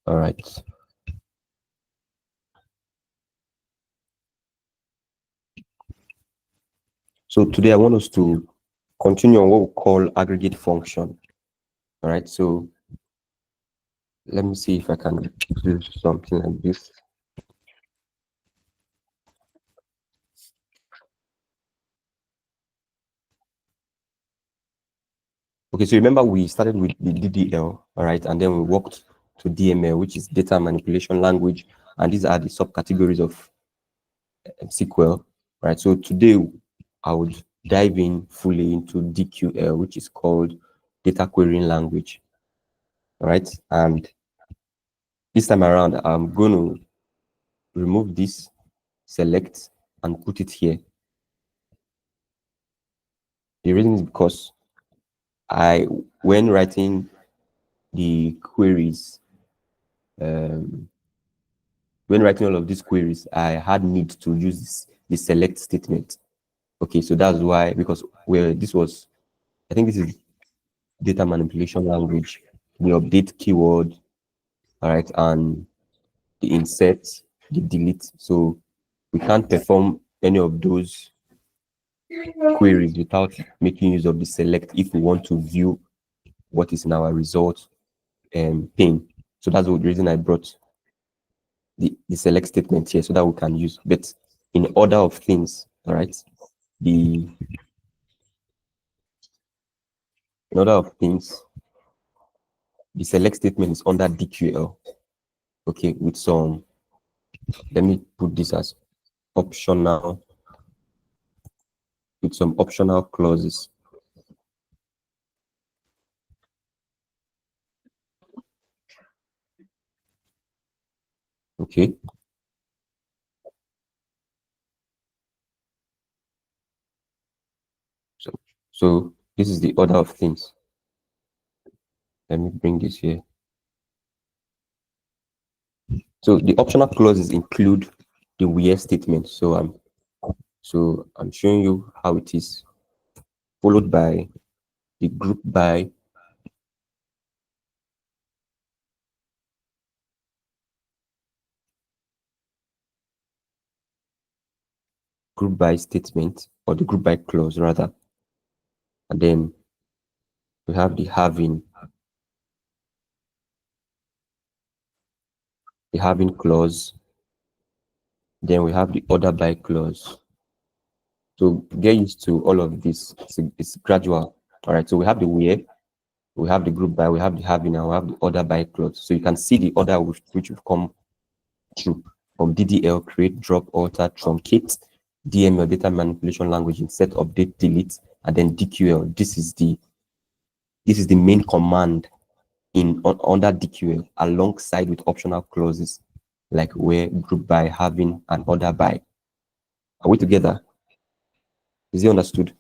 All right. So today I want us to continue on what we call aggregate function. All right. So let me see if I can do something like this. Okay, so remember we started with the DDL, all right, and then we walked to DML, which is data manipulation language, and these are the subcategories of SQL, right? So today I would dive in fully into DQL, which is called data querying language, all right? And this time around, I'm going to remove this, select, and put it here. The reason is because when writing the queries, when writing all of these queries, I had need to use the select statement. Okay, so that's why, because I think this is data manipulation language. We update keyword, all right, and the insert, the delete. So we can't perform any of those queries without making use of the select if we want to view what is in our result pane. So that's the reason I brought the select statement here so that we can use. But in order of things, all right, in order of things, the select statement is under DQL. Okay, with some, let me put this as optional, with some optional clauses. Okay. So this is the order of things. Let me bring this here. So the optional clauses include the where statement. So I'm showing you how it is, followed by the group by, statement, or the group by clause rather. And then we have the having clause. Then we have the order by clause. So get used to all of this. It's gradual. All right. So we have the where, we have the group by, we have the having, and we have the order by clause. So you can see the order which will come through from DDL, create, drop, alter, truncate, DML, data manipulation language, insert, update, delete, and then DQL. This is the main command under DQL, alongside with optional clauses like where, group by, having, and order by. Are we together? Is it understood?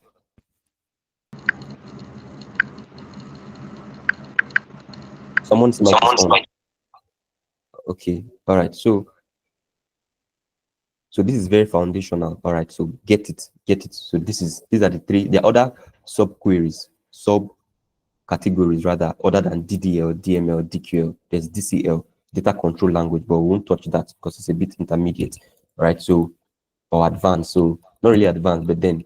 Someone's mic is on. Okay. All right. So this is very foundational. All right. So get it. So these are the other sub queries, sub categories rather, other than DDL, DML, DQL. There's DCL, data control language, but we won't touch that because it's a bit intermediate, right? So, or advanced. So not really advanced, but then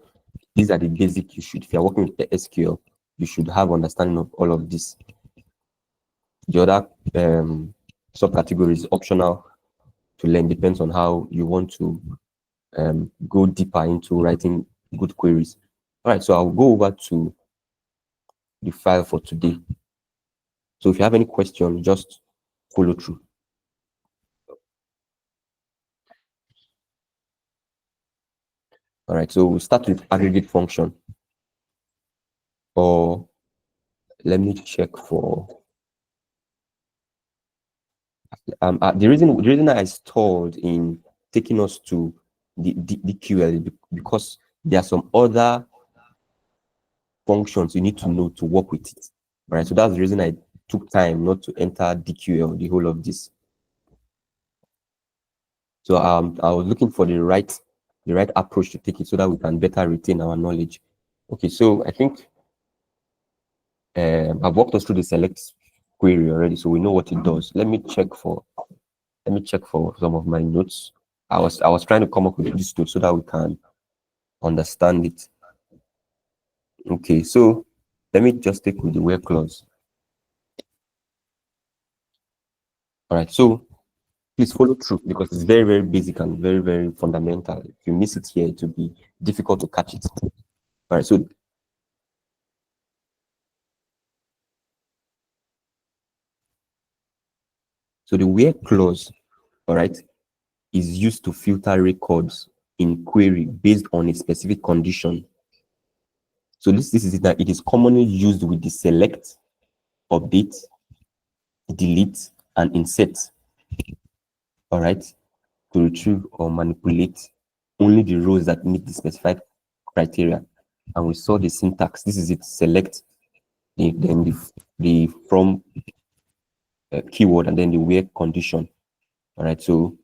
these are the basic. If you're working with the SQL, you should have understanding of all of this. The other subcategories optional to learn, depends on how you want to go deeper into writing good queries. All right, so I'll go over to the file for today. So if you have any question, just follow through. All right, so we'll start with aggregate function. Or let me check for the reason I stalled in taking us to the QL because there are some other functions you need to know to work with it. Right, so that's the reason I took time not to enter DQL, the whole of this. So I was looking for the right approach to take it so that we can better retain our knowledge. Okay, so I think I've walked us through the select query already, so we know what it does. Let me check for some of my notes. I was trying to come up with this note so that we can understand it. Okay, so let me just take with the where clause. All right, so please follow through because it's very, very basic and very, very fundamental. If you miss it here, it will be difficult to catch it. All right, so the where clause, all right, is used to filter records in query based on a specific condition. So this is it, that it is commonly used with the select, update, delete, and insert. All right, to retrieve or manipulate only the rows that meet the specified criteria. And we saw the syntax. This is it: select, then the from keyword, and then the where condition. All right, so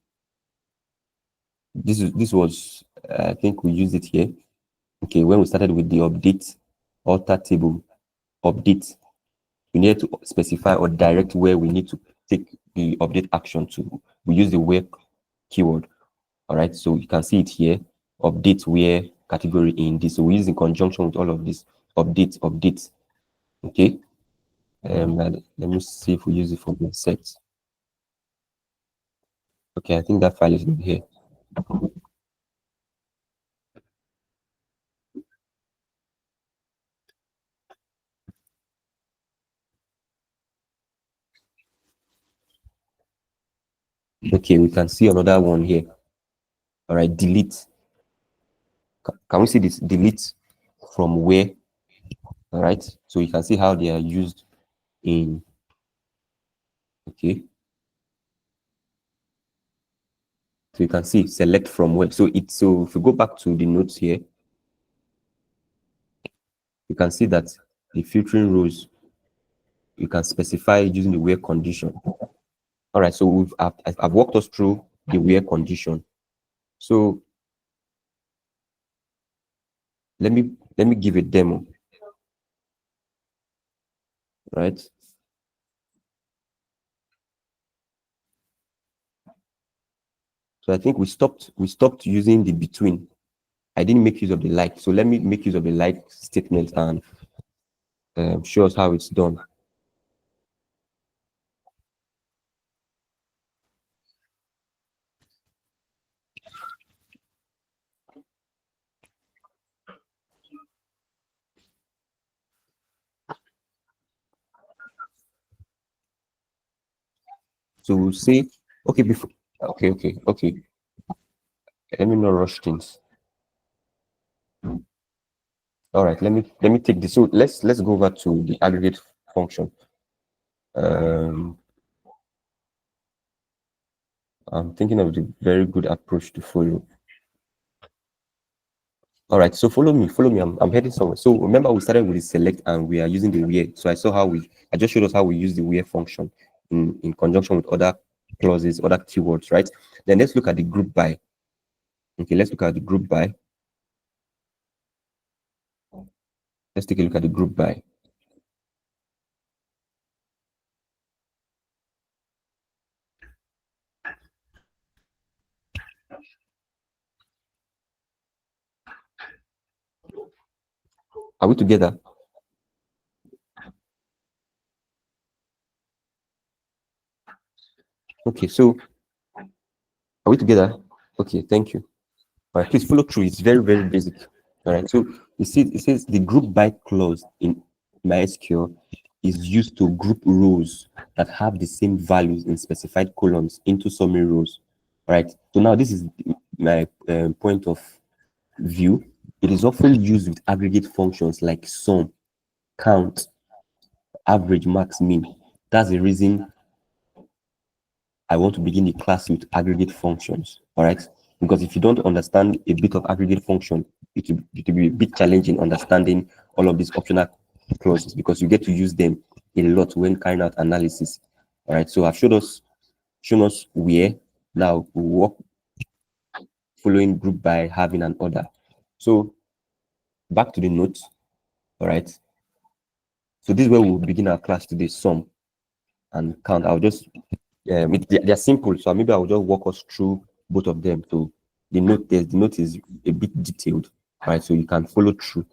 this was I think we used it here. Okay, when we started with the update, alter table, update, we need to specify or direct where we need to take the update action to. We use the where keyword. All right, so you can see it here: update where category in this. So we use in conjunction with all of this: update. Okay, and let me see if we use it for insert. Okay, I think that file is here. Okay, we can see another one here. All right, delete. Can we see this? Delete from where? All right, so you can see how they are used in. Okay, so you can see select from where. So if we go back to the notes here, you can see that the filtering rows, you can specify using the where condition. All right, so I've walked us through the where condition. So let me give a demo. Right. So I think we stopped using the between. I didn't make use of the like. So let me make use of the like statement and show us how it's done. So we'll say, okay, okay. Let me not rush things. All right, let me take this. So let's go over to the aggregate function. I'm thinking of the very good approach to follow. All right, so follow me. I'm heading somewhere. So remember, we started with the select and we are using the where. So I just showed us how we use the where function in conjunction with other clauses, other keywords, right? Then let's look at the group by. Okay, let's look at the group by. Let's take a look at the group by. Are we together? Okay, so are we together? Okay, thank you. All right, please follow through. It's very, very basic. All right, so you see, it says the group by clause in MySQL is used to group rows that have the same values in specified columns into summary rows. All right, so now this is my point of view. It is often used with aggregate functions like sum, count, average, max, mean. That's the reason I want to begin the class with aggregate functions. All right, because if you don't understand a bit of aggregate function, it will be a bit challenging understanding all of these optional clauses because you get to use them a lot when carrying out analysis. All right, so I've shown us where. Now we work following group by having an order. So back to the notes. All right, So this is where we'll begin our class today, sum and count. I'll just, they're simple, so maybe I'll just walk us through both of them. So the note is a bit detailed, right? So you can follow through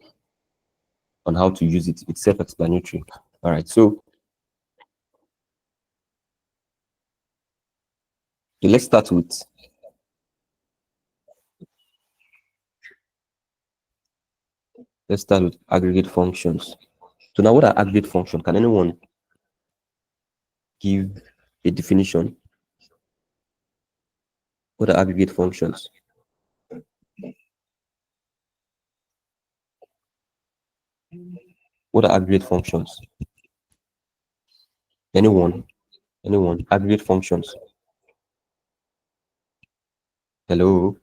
on how to use it. It's self-explanatory. All right, so let's start with aggregate functions. So now, what are aggregate functions? Can anyone give a definition? What are aggregate functions? What are aggregate functions? Anyone? Anyone? Aggregate functions. Hello?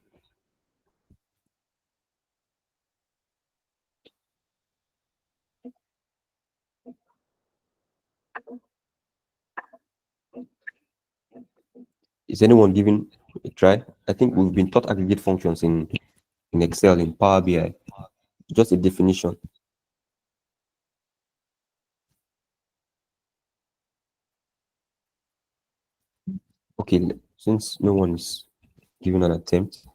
Is anyone giving a try? I think we've been taught aggregate functions in Excel, in Power BI. Just a definition. Okay, since no one is giving an attempt.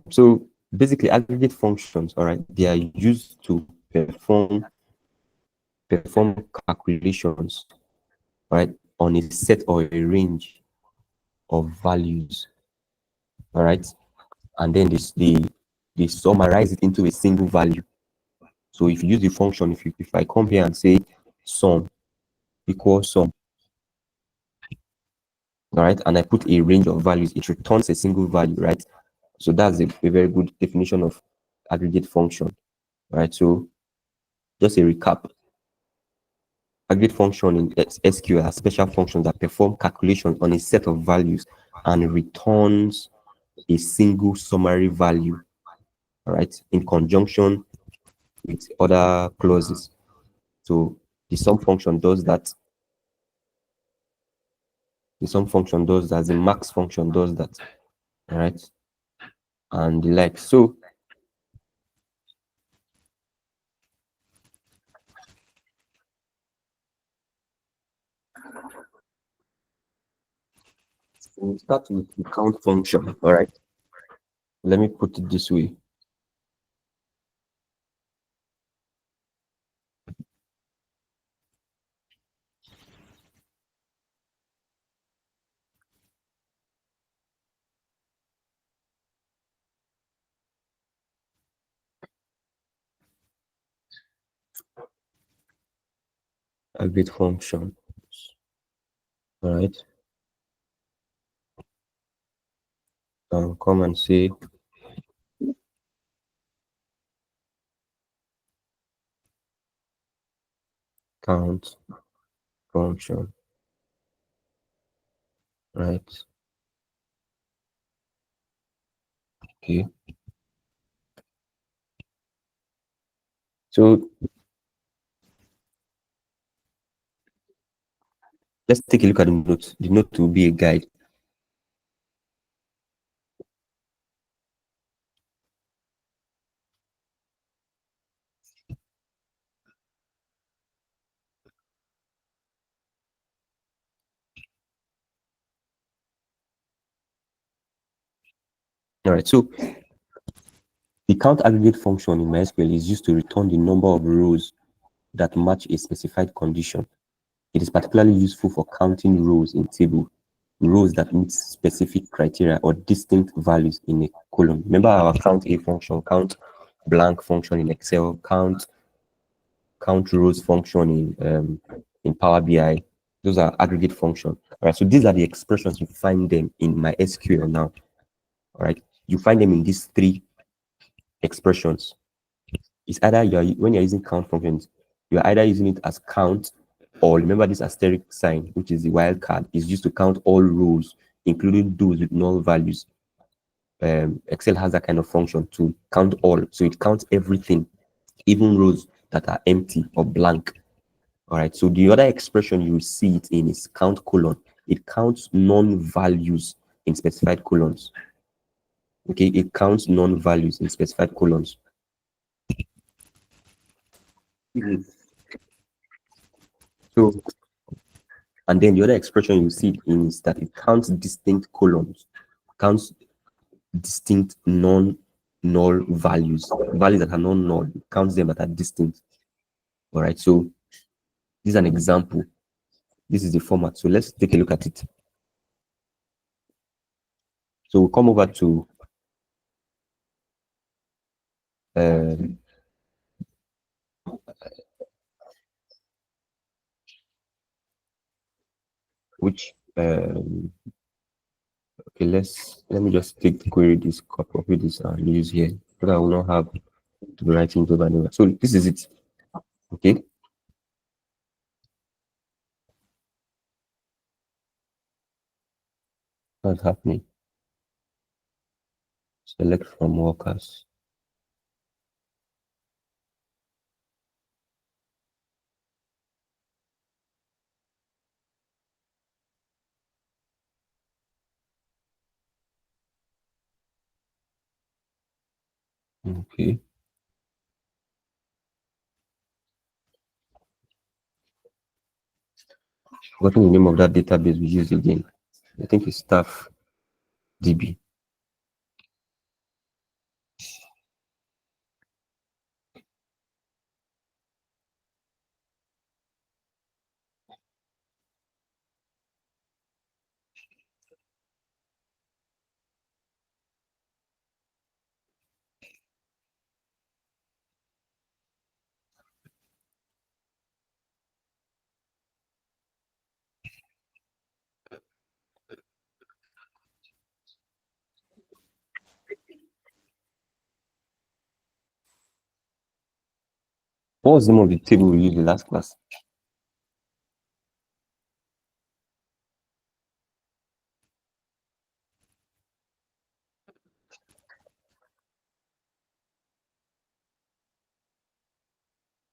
So basically, aggregate functions, all right, they are used to perform calculations, right, on a set or a range of values, all right, and then they summarize it into a single value. So if you use the function, if I come here and say sum equals sum, all right, and I put a range of values, it returns a single value, right? So that's a very good definition of aggregate function, right? So just a recap. Aggregate function in SQL are special functions that perform calculations on a set of values and returns a single summary value, all right, in conjunction with other clauses. So the sum function does that. The sum function does that. The max function does that, all right, and the like. So we start with the count function, all right. Let me put it this way. Aggregate function, all right. Come and say count function, right? Okay. So let's take a look at the note. The note will be a guide. All right. So the count aggregate function in MySQL is used to return the number of rows that match a specified condition. It is particularly useful for counting rows in table, rows that meet specific criteria or distinct values in a column. Remember our count a function, count blank function in Excel, count rows function in Power BI. Those are aggregate functions. All right. So these are the expressions you find them in MySQL now. All right. You find them in these three expressions. It's either when you're using count functions, you're either using it as count, or remember this asterisk sign, which is the wildcard, is used to count all rows, including those with null values. Excel has that kind of function to count all. So it counts everything, even rows that are empty or blank. All right. So the other expression you see it in is count colon. It counts non-values in specified columns. Okay. It counts non-values in specified columns. So, and then the other expression you see is that it counts distinct columns, counts distinct non-null values that are non-null, it counts them that are distinct. All right, so this is an example. This is the format. So let's take a look at it. So we'll come over to which okay, let me just take the query, this copy this and use here so that I will not have to be writing it over and over. So this is it. Okay. What's happening? Select from workers. Okay. Forgotten the name of that database we used again. I think it's staff DB. What was the name of the table we used in last class?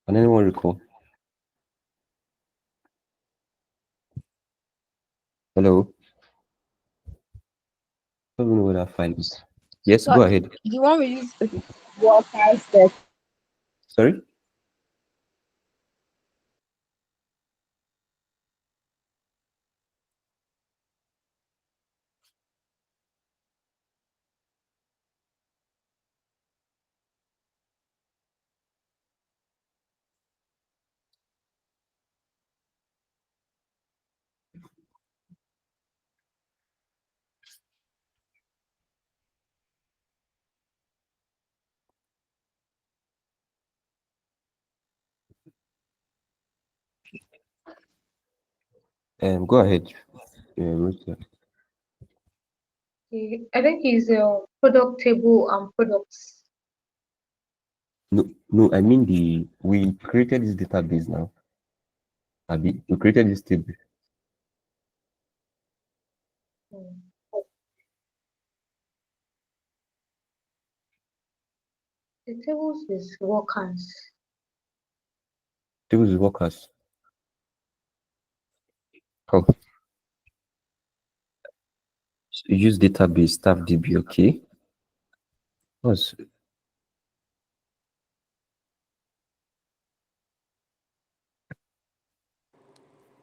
Can anyone recall? Hello? I don't know where that file is. Yes, So go ahead. the one we use workers that Sorry? Go ahead. Rachel. I think it's a product table and products. No, I mean we created this database now. We created this table. Hmm. The tables is workers. Tables with workers. Oh, so use database staff DB. Okay. What's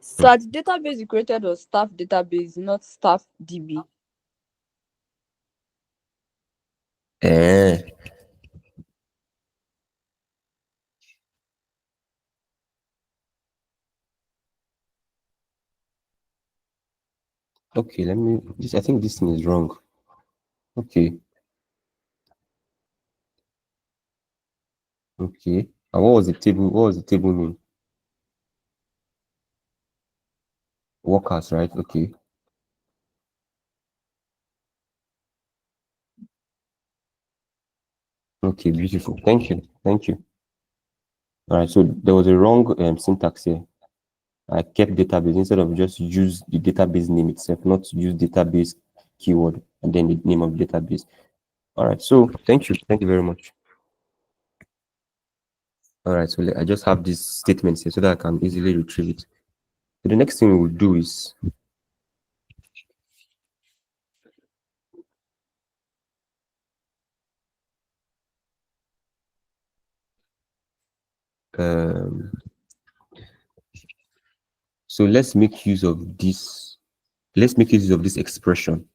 so the database you created was staff database, not staff DB. eh? Okay, let me. I think this thing is wrong. Okay. Okay. And what was the table? What was the table name? Workers, right? Okay. Okay, beautiful. Thank you. Thank you. All right. So there was a wrong syntax here. I kept database instead of just use the database name itself, not use database keyword and then the name of the database. All right. So thank you. Thank you very much. All right. So I just have these statements here so that I can easily retrieve it. So the next thing we will do is um, So let's make use of this. Let's make use of this expression.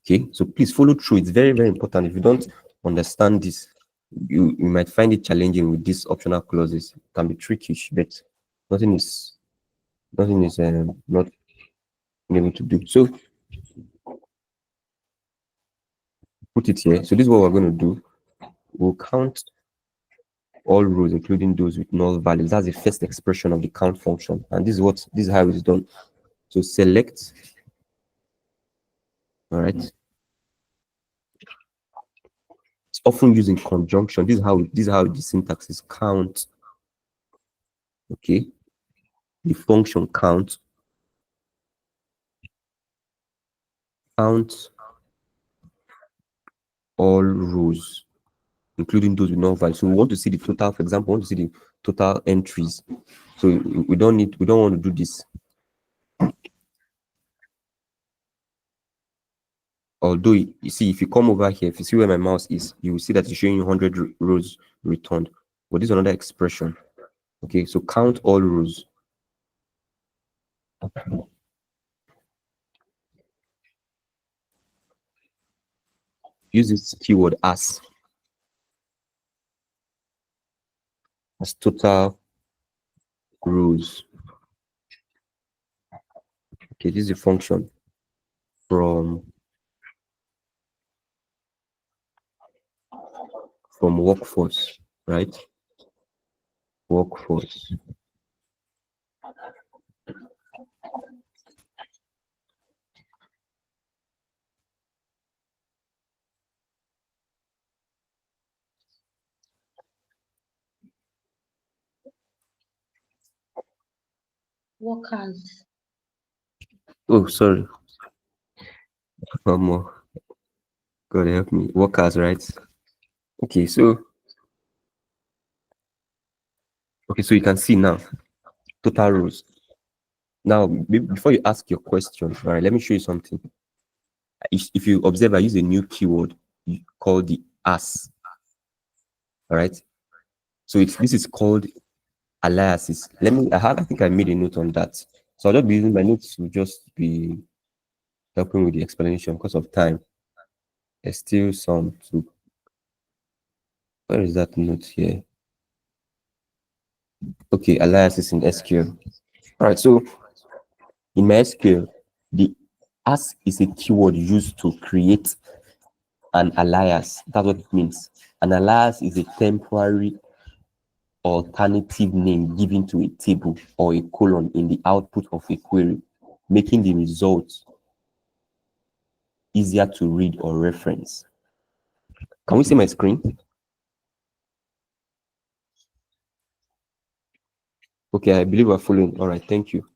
Okay, so please follow through. It's very, very important. If you don't understand this, you might find it challenging with these optional clauses. It can be tricky, but nothing is not able to do. So put it here. So this is what we're going to do. We'll count all rows, including those with null values. That's the first expression of the count function, and this is how it's done. So select. All right. It's often used in conjunction. This is how the syntax is count. Okay. The function count all rows, including those with null values. So we want to see the total. For example, we want to see the total entries. So we don't want to do this. Although you see, if you come over here, if you see where my mouse is, you will see that it's showing you 100 rows returned. But this is another expression. Okay, so count all rows. Use this keyword as total rows. Okay, this is a function from workforce, right? Workforce. Workers. Oh, sorry. One more. God help me. Workers, right? Okay, so you can see now total rows. Now, before you ask your question, all right, let me show you something. If you observe, I use a new keyword called the as. All right. So this is called aliases. I think I made a note on that. So I'll just be using my notes to just be helping with the explanation because of time. There's still some to. Where is that note here? Okay, aliases in SQL. All right, so in my SQL, the as is a keyword used to create an alias. That's what it means. An alias is a temporary alternative name given to a table or a column in the output of a query, making the results easier to read or reference. Can we see my screen? Okay, I believe we're following. All right, thank you.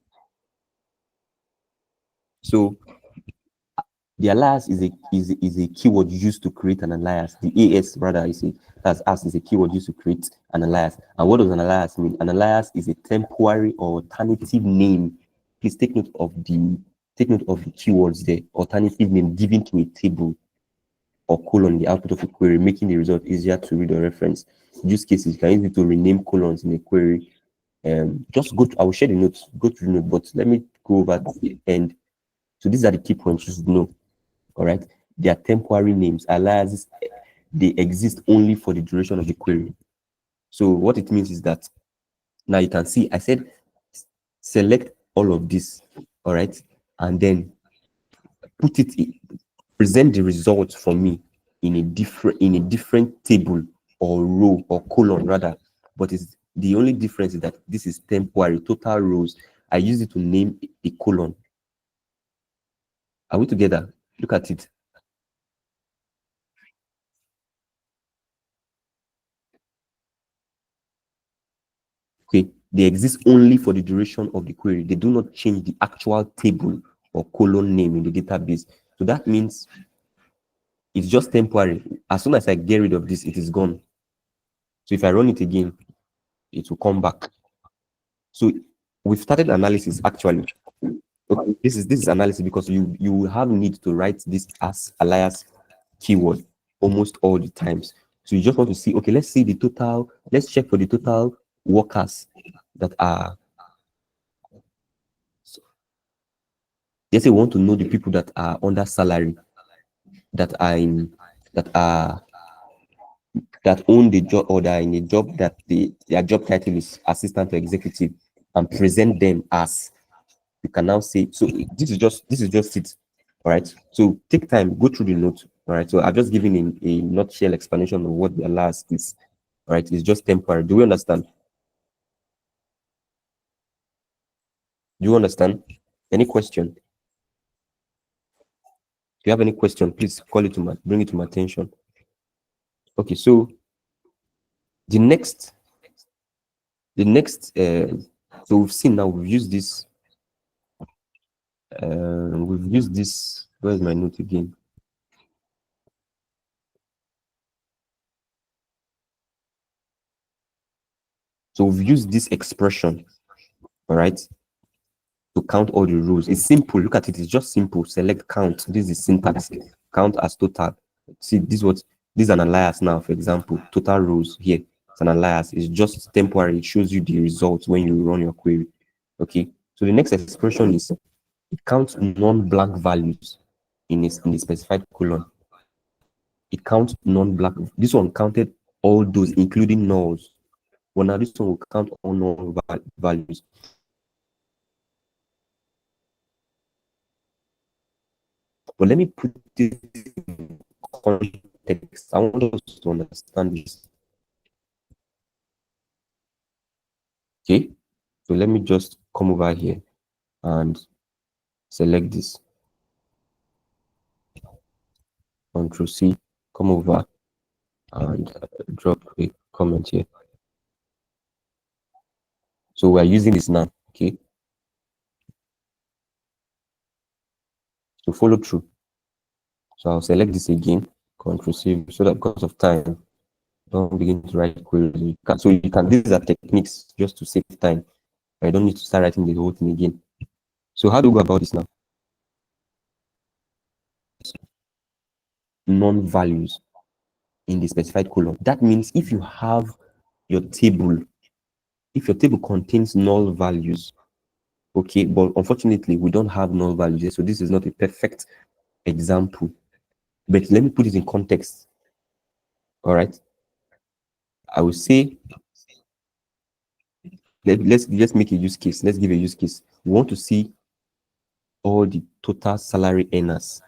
So the alias is a keyword used to create an alias. The AS rather is a keyword used to create an alias. And what does an alias mean? An alias is a temporary or alternative name. Please take note of the keywords there. Alternative name given to a table or colon in the output of a query, making the result easier to read or reference. Use cases, you can use it to rename columns in a query. Just I will share the notes, go through the note, but let me go over to the end. So these are the key points you should know. All right, they are temporary names. Aliases, they exist only for the duration of the query. So what it means is that now you can see I said select all of this, all right, and then present the results for me in a different table or row or column rather. But the only difference is that this is temporary, total rows. I use it to name a column. Are we together? Look at it. Okay, they exist only for the duration of the query. They do not change the actual table or column name in the database. So that means it's just temporary. As soon as I get rid of this, it is gone. So if I run it again, it will come back. So we've started analysis actually. Okay, this is analysis because you will have need to write this as alias keyword almost all the times. So you just want to see, okay, let's see the total, let's check for the total workers that are let's say we want to know the people that are under salary, that are in, that are, that own the job, or that are in a job that their job title is assistant to executive, and present them as, you can now say, so this is just it. All right, so take time, go through the note. All right, so I've just given in a nutshell explanation of what the last is. All right, it's just temporary. Do we understand? Do you understand? Any question? Do you have any question? Please call it to my, bring it to my attention. Okay, so the next, the next, so we've seen now, we've used this, where's my note again? So we've used this expression, all right, to count all the rows. It's simple. Look at it. It's just simple. Select count. This is syntax. Count as total. See, this is an alias now, for example. Total rows here. It's an alias. It's just temporary. It shows you the results when you run your query. Okay. So the next expression is, it counts non-blank values in the specified column. It counts non-blank. This one counted all those, including nulls. Well, now this one will count all null values. But let me put this in context. I want us to understand this. Okay, so let me just come over here and select this. Control C, come over and drop a comment here. So we're using this now. Okay, so follow through. So I'll select this again, Control C, so that because of time, don't begin to write queries. So you can, these are techniques just to save time. I don't need to start writing the whole thing again. So how do we go about this now? Non-values in the specified column. That means if you have your table, if your table contains null values, okay, but unfortunately we don't have null values here, so this is not a perfect example. But let me put it in context. All right, I will say, let's make a use case. Let's give a use case. We want to see all the total salary earners.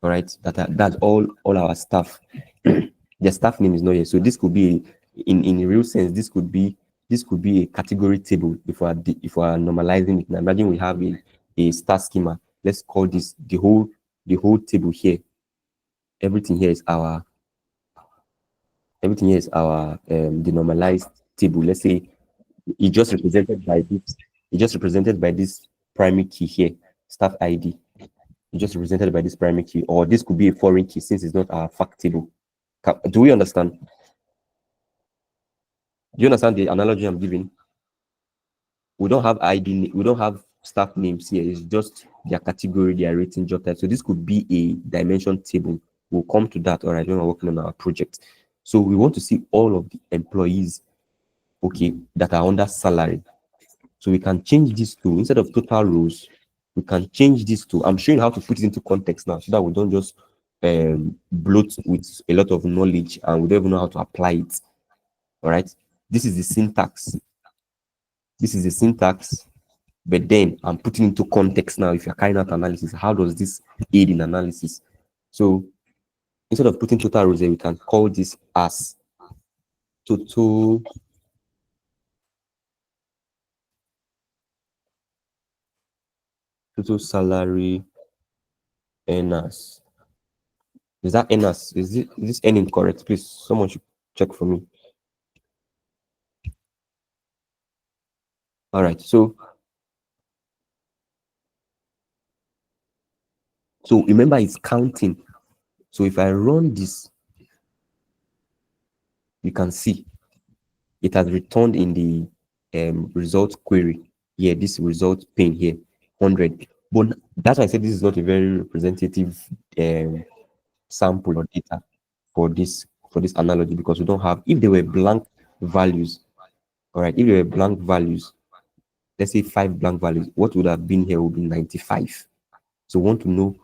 All right, that's all our staff. Their staff name is not here, so this could be, in a real sense, this could be a category table. If we are normalizing it now, imagine we have a star schema. Let's call this the whole table here. Everything here is our the normalized table. Let's say it just represented by this. It just represented by this primary key here, staff ID. It's just represented by this primary key, or this could be a foreign key since it's not our fact table. Do we understand? Do you understand the analogy I'm giving? We don't have ID, we don't have staff names here. It's just their category, their rating, job type. So this could be a dimension table. We'll come to that, all right, when we're working on our project. So we want to see all of the employees, okay, that are under salary. So we can change this to, instead of total rows, we can change this to, I'm showing how to put it into context now, so that we don't just bloat with a lot of knowledge and we don't even know how to apply it. All right, this is the syntax. This is the syntax, but then I'm putting into context now. If you're carrying out analysis, how does this aid in analysis? So instead of putting total rows here, we can call this as total salary earners. Is that earners? Is this earning correct? Please, someone should check for me. All right, so remember, it's counting. So if I run this, you can see it has returned in the result query here, this result pane here, 100. But that's why I said this is not a very representative sample or data for this analogy, because we don't have, if they were blank values, all right, if they were blank values, let's say 5 blank values, what would have been here would be 95. So we want to know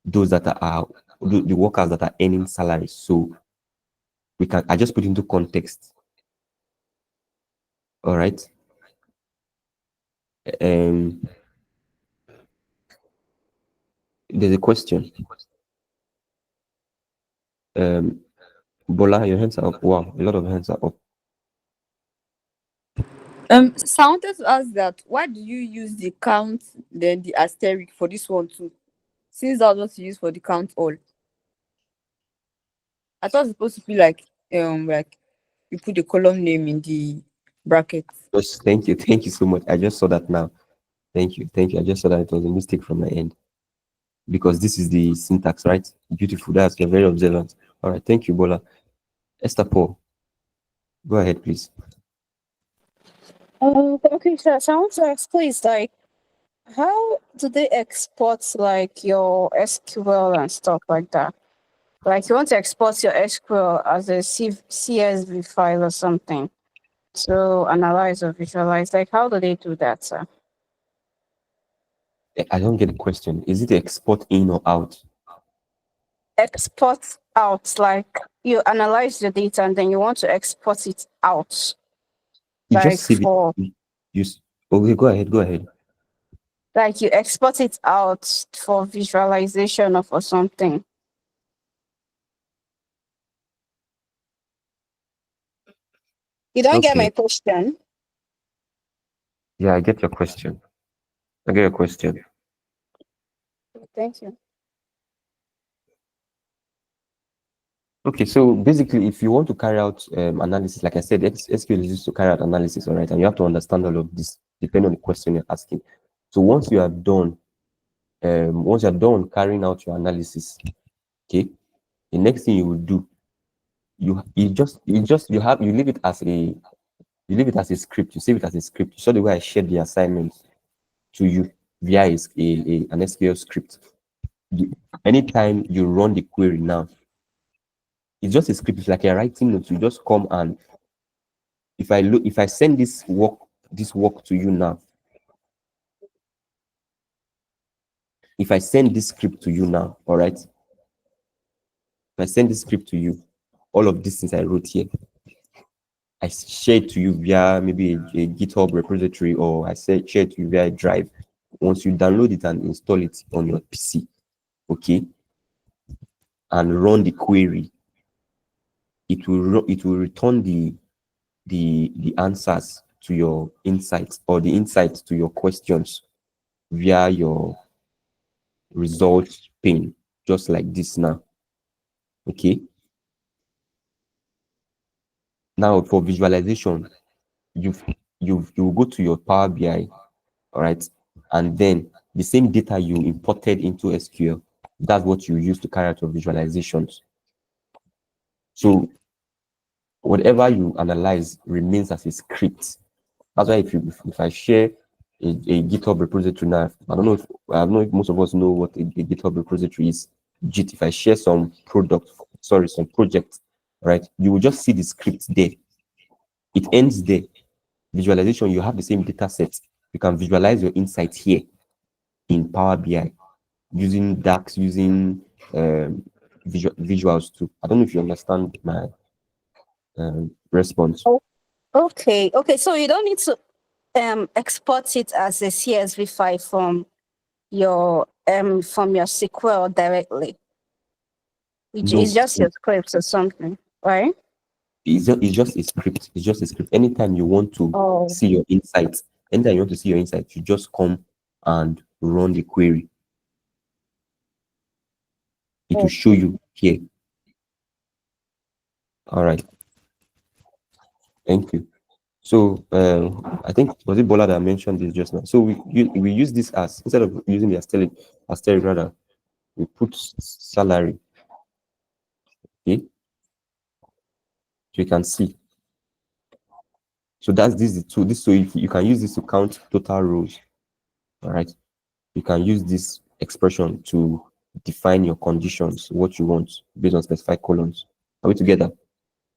those that are the workers that are earning salaries. So I just put into context. All right. There's a question. Bola, your hands are up. Wow, a lot of hands are up. So I wanted to ask that why do you use the count then the asterisk for this one too? Since that's what you use for the count all. I thought it's supposed to be like you put the column name in the bracket. Yes, thank you so much. I just saw that now. Thank you. I just saw that it was a mistake from my end because this is the syntax, right? Beautiful. You're very observant. All right, thank you, Bola. Esther Paul, go ahead, please. Okay, so I want to ask, please, like, how do they export like your SQL and stuff like that? Like, you want to export your SQL as a CSV file or something to analyze or visualize. Like, how do they do that, sir? I don't get the question. Is it export in or out? Export out, like you analyze the data and then you want to export it out. You Like just save for it. Okay, go ahead. like you export it out for visualization or for something. You don't get my question? Yeah, I get your question. Thank you. Okay, so basically, if you want to carry out analysis, like I said, SQL is used to carry out analysis, all right, and you have to understand all of this depending on the question you're asking. So once you are done carrying out your analysis, okay, the next thing you will do, you leave it as a script. You save it as a script. You saw the way I shared the assignment to you via an SQL script. Anytime you run the query now, it's just a script. It's like a writing note. You just come and if I send this work to you now, if I send this script to you now, all right. If I send this script to you, all of these things I wrote here, I share it to you via maybe a GitHub repository, or I share it to you via a drive. Once you download it and install it on your PC, okay, and run the query, it will return the answers to your insights, or the insights to your questions via your results pane, just like this now. Okay. Now for visualization, you go to your Power BI, all right, and then the same data you imported into SQL, that's what you use to carry out your visualizations. So whatever you analyze remains as a script. That's why if I share a GitHub repository now, I don't know if most of us know what a GitHub repository is. If I share some project, right, you will just see the script there. It ends there. Visualization, you have the same data set. You can visualize your insight here in Power BI using DAX, using visuals too. I don't know if you understand my response. Oh, okay. So you don't need to export it as a CSV file from your SQL directly. It's just your scripts or something, right? It's just a script. It's just a script. Anytime you want to see your insights, you just come and run the query. It will show you here. All right. Thank you. So I think was it Bola that mentioned this just now. So we use this as, instead of using the asterisk rather, we put salary. Okay. So you can see. So that's this. So if you can use this to count total rows. All right. You can use this expression to define your conditions, what you want based on specified columns. Are we together?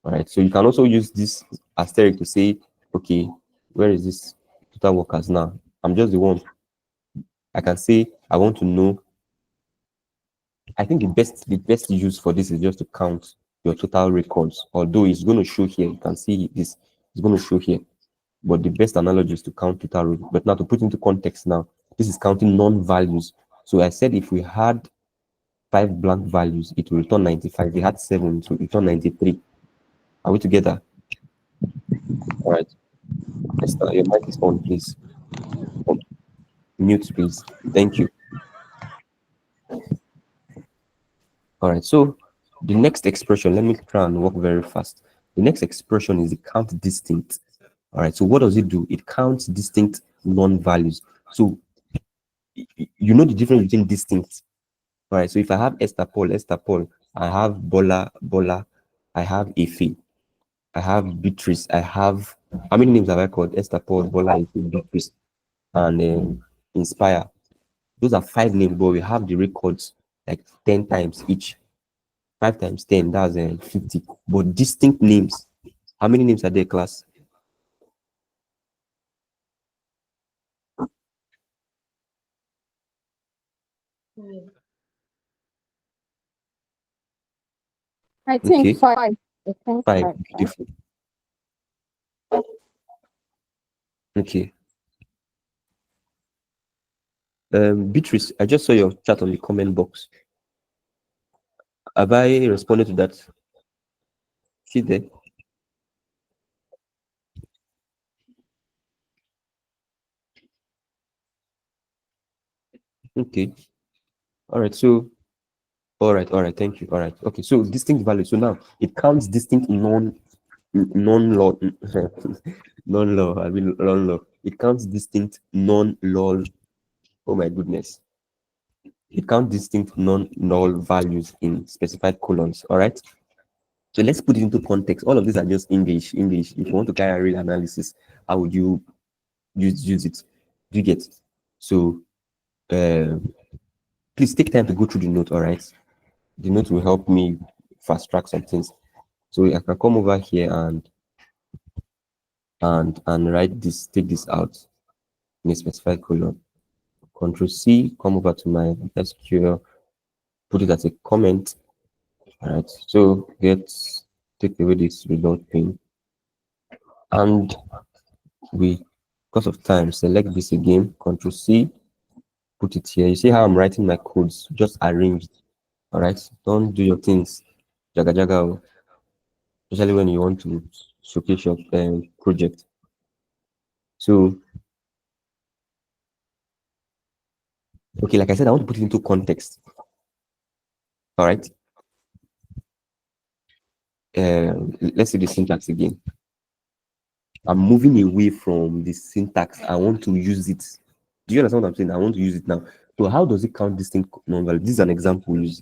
All right. So you can also use this asterisk to say, okay, where is this? total workers. Now I'm just the one. I can say I want to know. I think the best use for this is just to count your total records. Although it's going to show here, you can see this. It's going to show here. But the best analogy is to count total records. But now to put into context now, this is counting non-values. So I said if we had 5 blank values, it will return 95. We had 7, so it will return 93. Are we together? All right. Esther, your mic is on, please. Mute, please. Thank you. All right. So the next expression, let me try and walk very fast. The next expression is the count distinct. All right. So what does it do? It counts distinct non-values. So you know the difference between distinct. All right. So if I have Esther Paul, I have Bola, I have Ife, I have Beatrice, I have, how many names have I called? Esther Paul, Bola, Ife, Beatrice, and Inspire. Those are 5 names, but we have the records like 10 times each. 5 times 10, that's 50. But distinct names, how many names are there, class? I think Okay, 5. I think 5. 5. Beautiful. Okay. Beatrice, I just saw your chat on the comment box. Have I responded to that? See there? Okay. All right. So, all right. Thank you. All right. Okay. So distinct value. So now it counts distinct non-law, non-law. I mean non-law. It counts distinct non-law. Oh my goodness. It counts distinct non-null values in specified columns. All right. So let's put it into context. All of these are just English. If you want to carry a real analysis, how would you use it? Do you get? So please take time to go through the note. All right. The note will help me fast track some things. So I can come over here and write this, take this out in a specified column. Control C, come over to my SQL, put it as a comment. All right. So let's take away this result pane. And we, because of time, select this again. Control C, put it here. You see how I'm writing my codes, just arranged. All right. Don't do your things jaga jaga, especially when you want to showcase your project. So, okay, like I said, I want to put it into context. All right. Let's see the syntax again. I'm moving away from the syntax. I want to use it. Do you understand what I'm saying? I want to use it now. So how does it count distinct non-value? This is an example we use.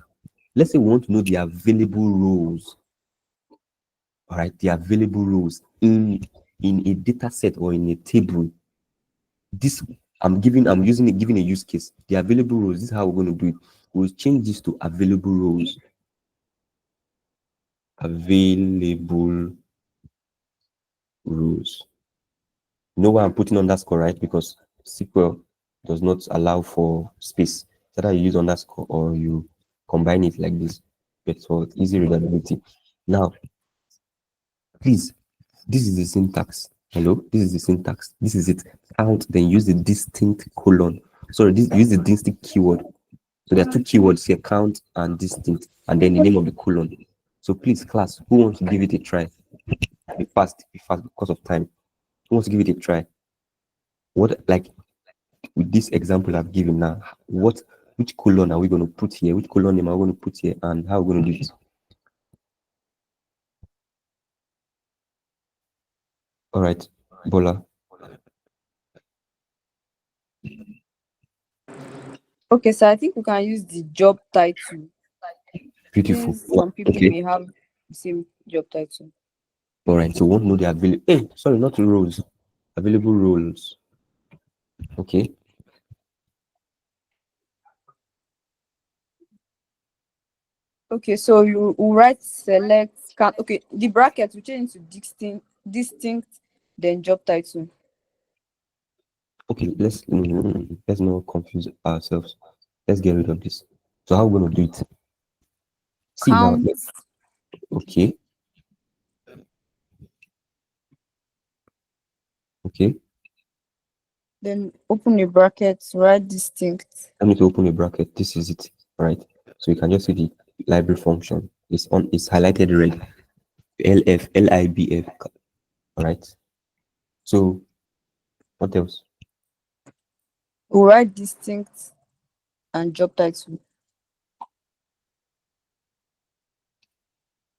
Let's say we want to know the available rows. All right, the available rows in a data set or in a table. This giving a use case. The available rows, this is how we're going to do it. We'll change this to available rows. Available rows. You know why I'm putting underscore, right? Because SQL does not allow for space. So that you use underscore or you combine it like this. But for easy readability. Now, please, this is the syntax. Hello, this is the syntax. This is it. Count, then use the distinct colon. Sorry, use the distinct keyword. So there are 2 keywords here, count and distinct, and then the name of the colon. So please, class, who wants to give it a try? Be fast because of time. Who wants to give it a try? What, like, with this example I've given now, which colon are we going to put here? Which colon name are we going to put here? And how are we going to do it? All right, Bola. Okay, so I think we can use the job title. Beautiful. Since some people Okay. may have the same job title. All right. So we want to know the available. Hey, sorry, not roles. Available roles. Okay. Okay, so you will write select count. Okay, the bracket will change to distinct, then job title. Okay, let's not confuse ourselves. Let's get rid of this. So how are we gonna do it? See now, Count, okay, okay. then open a bracket, write distinct. I need to open a bracket. This is it, right? So you can just see the library function. It's on. It's highlighted red. LIBF. All right. So what else? We'll write distinct and job title.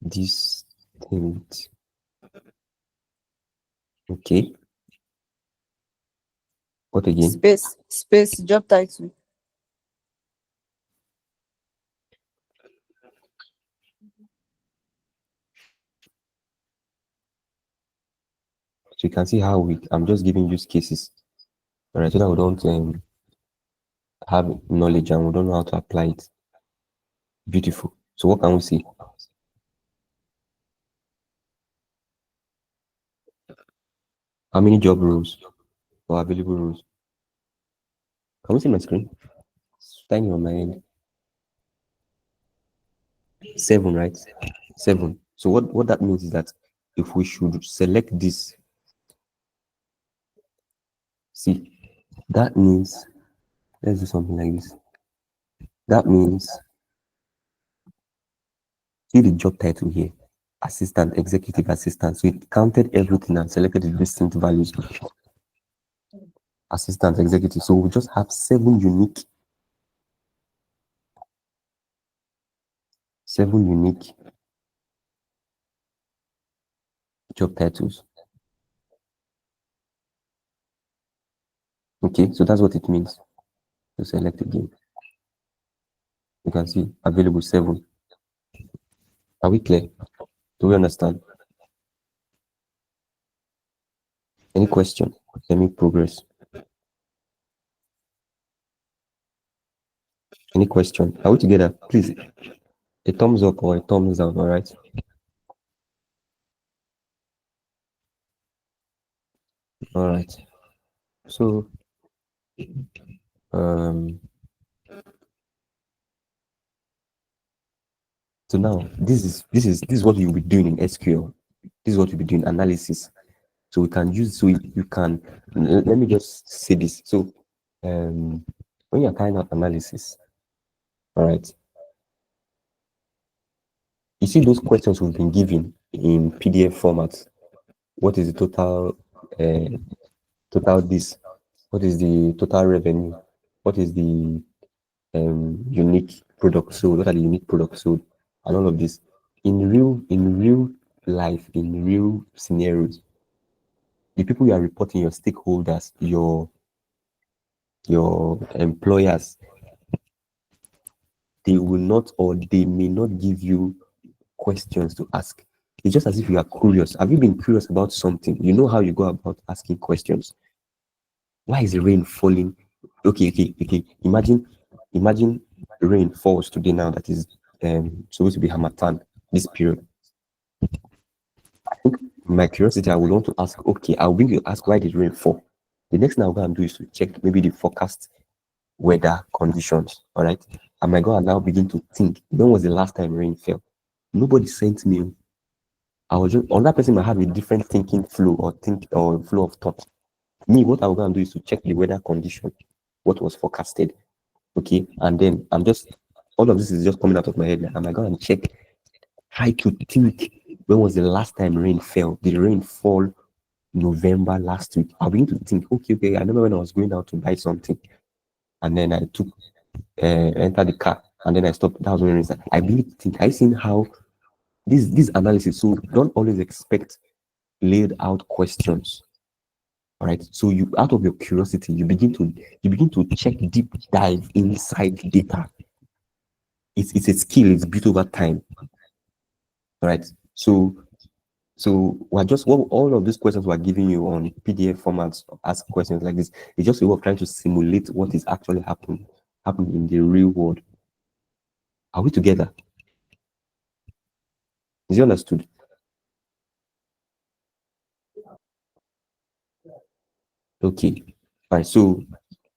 Distinct. Okay. What again? Space job title. So you can see how I'm just giving use cases. All right. So that we don't have knowledge and we don't know how to apply it. Beautiful. So what can we see? How many job roles or available roles? Can we see my screen? It's tiny on my end. 7, right? 7. So what that means is that if we should select this, see, that means, let's do something like this. That means, see the job title here, assistant, executive assistant. So it counted everything and selected the distinct values. Assistant, executive. So we just have 7 unique job titles. Okay, so that's what it means. So select again. You can see available 7. Are we clear? Do we understand? Any question? Let me progress. Any question? Are we together? Please, a thumbs up or a thumbs down, all right? All right. So, so now this is what you'll be doing in SQL. This is what you'll be doing analysis. So we can use you can let me just say this. So when you're carrying out analysis, all right, you see those questions we've been given in PDF format. What is the total this? What is the total revenue? What is the unique product sold? What are the unique products sold? And all of this in real life, in real scenarios, the people you are reporting, your stakeholders, your employers, they will not or they may not give you questions to ask. It's just as if you are curious. Have you been curious about something? You know how you go about asking questions. Why is the rain falling? Okay. Imagine rain falls today now that is supposed to be Hamatan this period. I think my curiosity, I would want to ask, okay, I'll bring you to ask why did rain fall? The next thing I'll go and do is to check maybe the forecast weather conditions. All right. I might go and now begin to think, when was the last time rain fell? Nobody sent me. I was just another person might have a different thinking flow or flow of thought. Me, what I will go and do is to check the weather condition, what was forecasted. Okay. And then I'm just all of this is just coming out of my head. I might go and check, try to think when was the last time rain fell? Did rain fall November last week? I'll begin to think, okay. I remember when I was going out to buy something and then I took entered the car and then I stopped. That was when rain started. I begin to think, I seen how this analysis. So don't always expect laid out questions. All right. So you out of your curiosity, you begin to check deep dive inside data. It's a skill, it's built over time. All right. So we're just all of these questions we're giving you on PDF formats, ask questions like this. It's just a way of trying to simulate what is actually happening in the real world. Are we together? Is it understood? Okay. All right, so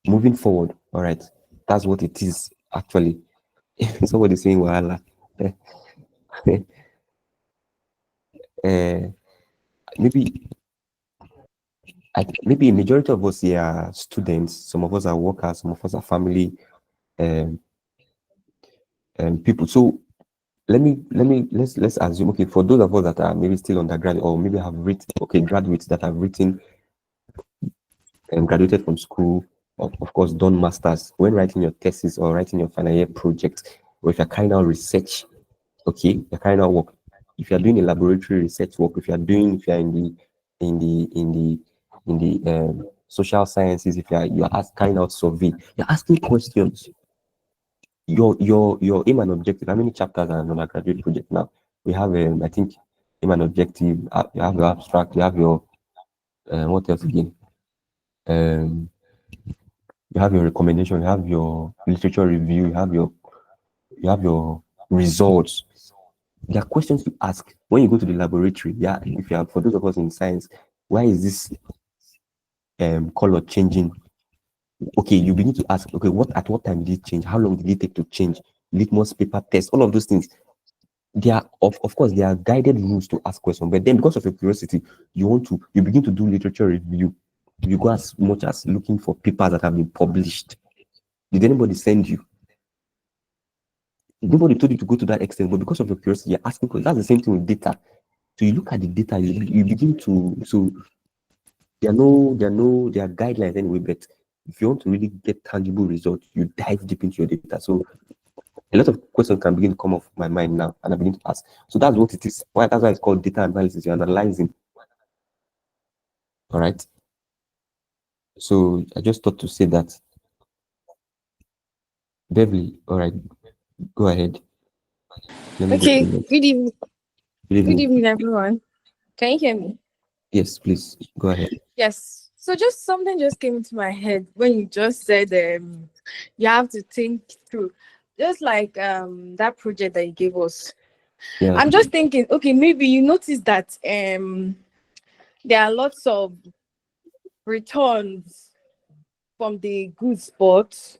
moving forward, all right, that's what it is actually. Somebody saying wahala. Maybe maybe a majority of us here are students, some of us are workers, some of us are family um, people. So let's assume, okay, for those of us that are maybe still undergraduate or maybe have written, okay, graduates that have written and graduated from school, of course, done masters. When writing your thesis or writing your final year project, or if you're carrying out research, okay, you're carrying out work. If you're doing a laboratory research work, if you're in the in the in the in the social sciences, if you're carrying out survey, you're asking questions. Your aim and objective. How many chapters are an undergraduate project now? We have I think aim and objective. You have your abstract. You have your what else again? Um, you have your recommendation. You have your literature review. You have your results. There are questions to ask when you go to the laboratory. Yeah, if you are, for those of us in science, why is this color changing? Okay, you begin to ask, okay, at what time did it change? How long did it take to change? Litmus paper test, all of those things. They are of course they are guided rules to ask questions, but then because of your curiosity, you begin to do literature review. You go as much as looking for papers that have been published. Did anybody send you? Nobody told you to go to that extent, but because of your curiosity, you're asking questions. That's the same thing with data. So you look at the data, you begin to, so there are guidelines anyway, but if you want to really get tangible results, you dive deep into your data. So a lot of questions can begin to come off my mind now, and I begin to ask. So that's what it is. That's why it's called data analysis. You're analyzing. All right. So I just thought to say that. Beverly, all right, go ahead. Let me go to Okay, the next. good evening. Good Good evening. evening, everyone. Can you hear me? Yes, please go ahead. Yes. So just something just came into my head when you just said you have to think through. Just like that project that you gave us. Yeah. I'm just thinking, okay, maybe you notice that there are lots of returns from the good spots.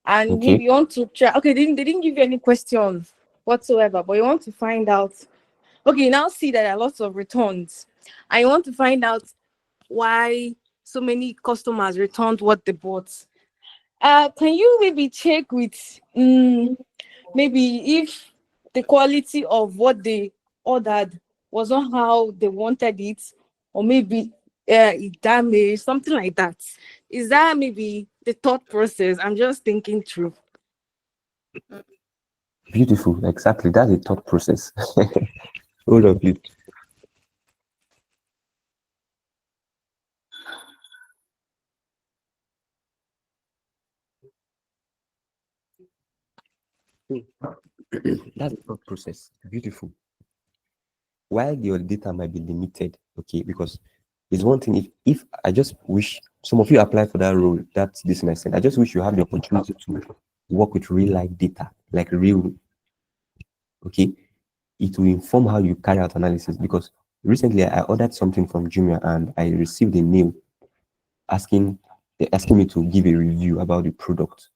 And Okay. maybe you want to try, okay, they didn't give you any questions whatsoever, but you want to find out. Okay, you now see that there are lots of returns, and you want to find out why so many customers returned what they bought. Can you maybe check with maybe if the quality of what they ordered was not how they wanted it, or maybe it damaged, something like that? Is that maybe the thought process? I'm just thinking through. Beautiful. Exactly. That's the thought process. Hold on, please. That's the thought process. Beautiful. While your data might be limited, okay, because it's one thing if I just wish some of you apply for that role, that's this semester. I just wish you have the opportunity to work with real life data, like real, okay. It will inform how you carry out analysis because recently I ordered something from Jumia and I received a mail asking asking me to give a review about the product.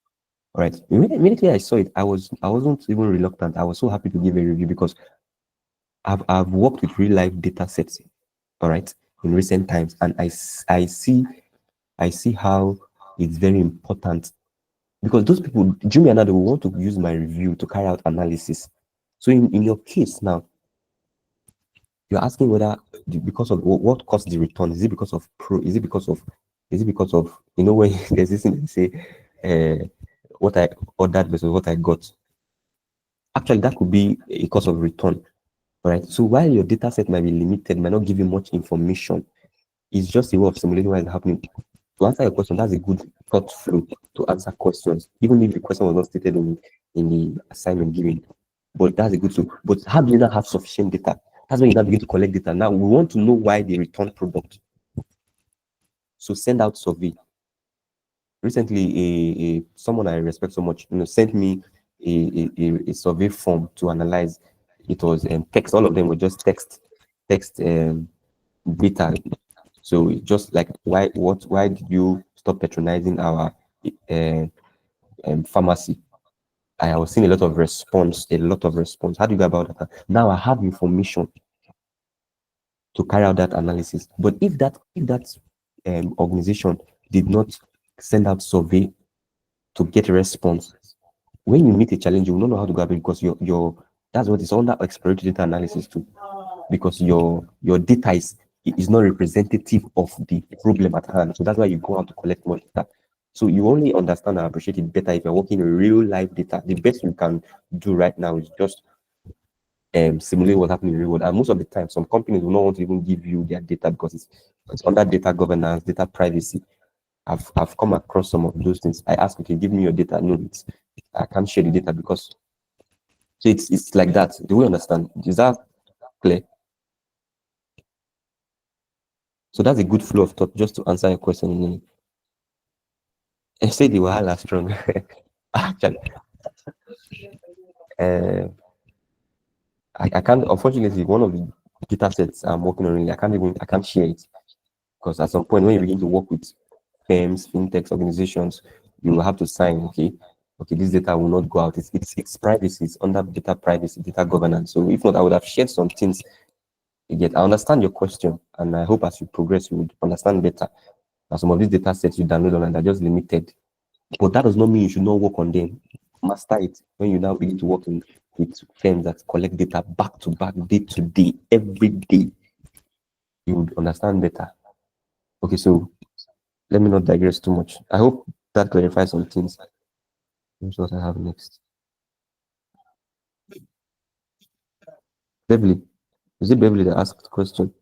All right. Immediately I saw it, I wasn't even reluctant. I was so happy to give a review because I've worked with real life data sets, all right, in recent times, and I see how it's very important because those people, Jimmy and I, they will want to use my review to carry out analysis. So in your case now, you're asking whether because of what caused the return, is it because of is it because of when there's this thing they say what I ordered versus what I got. Actually, that could be a cause of return. All right. So while your data set might be limited, might not give you much information, it's just a way of simulating what is happening. To answer your question, that's a good thought flow to answer questions, even if the question was not stated in the assignment given. But that's a good tool. But how do you not have sufficient data? That's when you now begin to collect data. Now we want to know why they return product. So send out survey. Recently, someone I respect so much, sent me a survey form to analyze. It was text. All of them were just text data. So it's just like why did you stop patronizing our pharmacy? I was seeing a lot of response. How do you go about that? Now I have information to carry out that analysis. But if that organization did not send out survey to get a response, when you meet a challenge, you will not know how to go about it, because your that's what is under exploratory data analysis too, because your data is not representative of the problem at hand. So that's why you go out to collect more data. So you only understand and appreciate it better if you're working in real life data. The best you can do right now is just simulate what's happening in the real world. And most of the time, some companies will not want to even give you their data because it's under data governance, data privacy. I've come across some of those things. I ask, okay, give me your data. No, I can't share the data because so it's like that. Do we understand? Is that clear? So that's a good flow of thought just to answer your question. I say the wahala strong. Actually, I can't, unfortunately, one of the data sets I'm working on, I can't share it, because at some point when you begin to work with firms, fintechs, organizations, you will have to sign, okay, this data will not go out. It's privacy. It's under data privacy, data governance. So if not, I would have shared some things. Yet I understand your question, and I hope as you progress, you would understand better. And some of these data sets you download online are just limited, but that does not mean you should not work on them. Master it when you now begin to work with firms that collect data back to back, day to day, every day. You would understand better. Okay, so let me not digress too much. I hope that clarifies some things. Here's what I have next. Beverly. Is it Beverly that asked the question?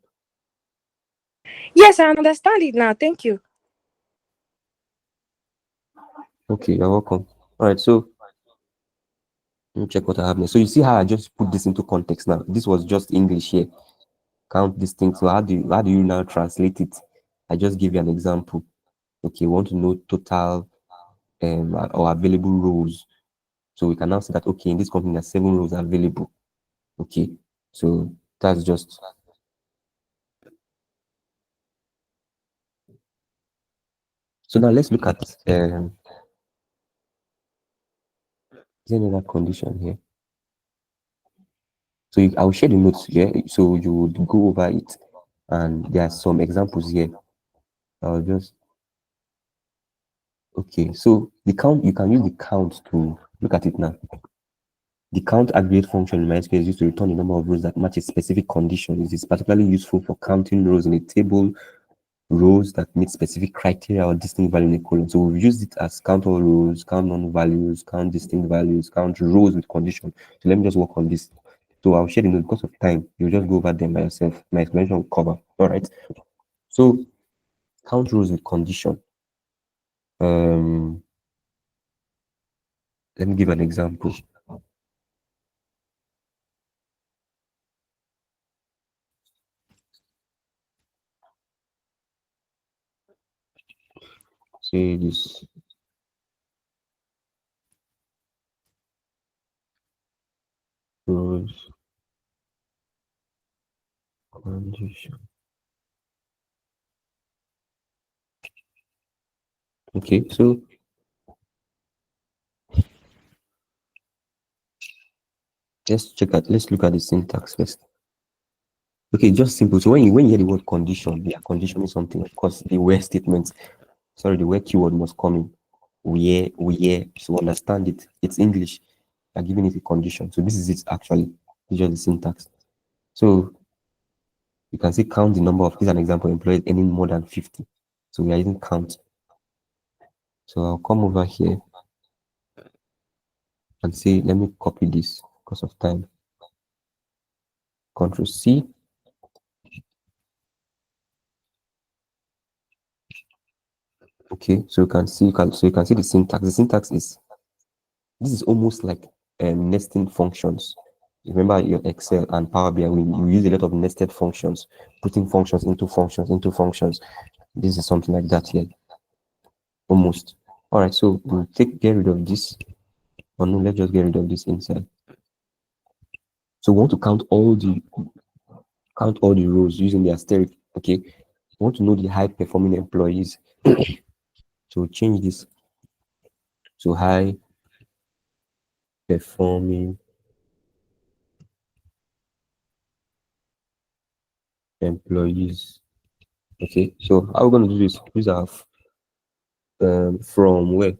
Yes, I understand it now. Thank you. Okay, you're welcome. All right, so let me check what I have next. So you see how I just put this into context now. This was just English here. Count these things. So how do you now translate it? I just give you an example. Okay, we want to know total or available rows. So we can now say that, okay, in this company there's 7 rows available. Okay, so that's just so now let's look at is there another condition here? So I'll share the notes here, so you would go over it, and there are some examples here. I'll just okay. So the count, you can use the count to look at it now. The count aggregate function in MySQL is used to return the number of rows that match a specific condition. It is particularly useful for counting rows in a table, rows that meet specific criteria or distinct value in a column. So we've used it as count all rows, count non-values, count distinct values, count rows with condition. So let me just work on this. So I'll share the note because of time. You'll just go over them by yourself. My explanation will cover. All right. So count rows with condition. Let me give an example. Say this rows condition. Okay, so let's look at the syntax first. Okay, just simple. So when you hear the word condition, we are conditioning something. Of course, the where statement, the where keyword must come in. Where, so understand it. It's English. You're giving it a condition. So this is it actually. It's just the syntax. So you can say count the number of, this is an example, employees earning more than 50. So we are using count. So I'll come over here and say, let me copy this because of time. Control C. Okay, so you can see the syntax. The syntax is, this is almost like nesting functions. Remember your Excel and Power BI, we use a lot of nested functions, putting functions into functions into functions. This is something like that here, almost. All right, so we'll get rid of this. Or no, let's just get rid of this inside. So we want to count all the rows using the asterisk. Okay, I want to know the high performing employees. So change this to high performing employees. Okay, so how we're going to do this? These are from where?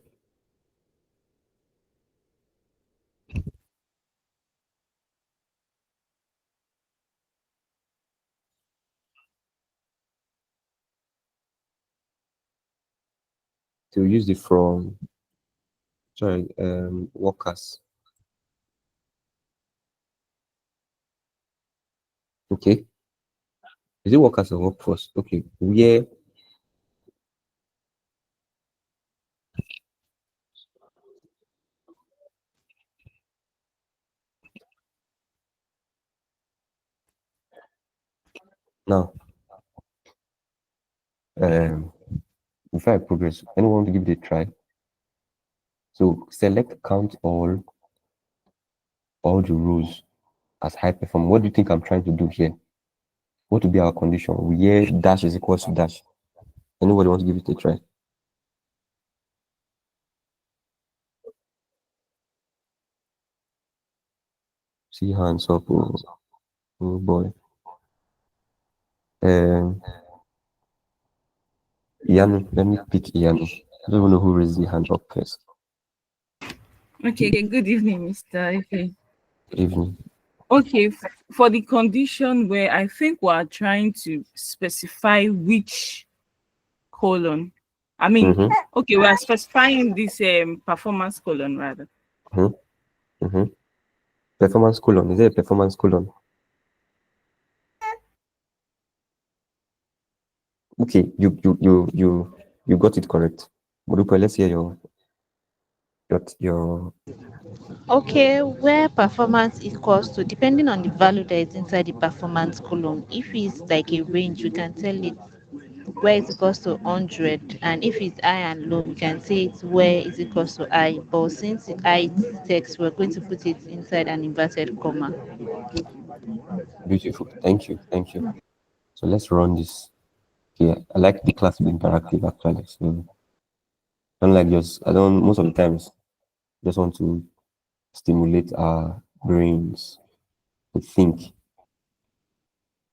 To use the from, sorry, workers. Okay, is it workers or workforce? Okay, where now? Before I progress, anyone want to give it a try? So select count all the rows as high perform. What do you think I'm trying to do here? What would be our condition? Where dash is equals to dash. Anybody want to give it a try? See hands up. Oh boy. Yanu, let me pick Yanu. I don't even know who raised the hand up first. Okay, good evening, Mr. Ife. Good evening. Okay, for the condition where I think we are trying to specify which colon. I mean, okay, we are specifying this performance colon rather. Performance colon. Is there a performance colon? Okay, you got it correct. Modupe, let's hear your Okay, where performance equals to, depending on the value that is inside the performance column, if it's like a range, we can tell it where it's equals to 100, and if it's high and low, we can say it's where it's equals to high. But since it high text, we're going to put it inside an inverted comma. beautiful. Thank you. So let's run this. Yeah, I like the class to be interactive actually. So most of the times just want to stimulate our brains to think.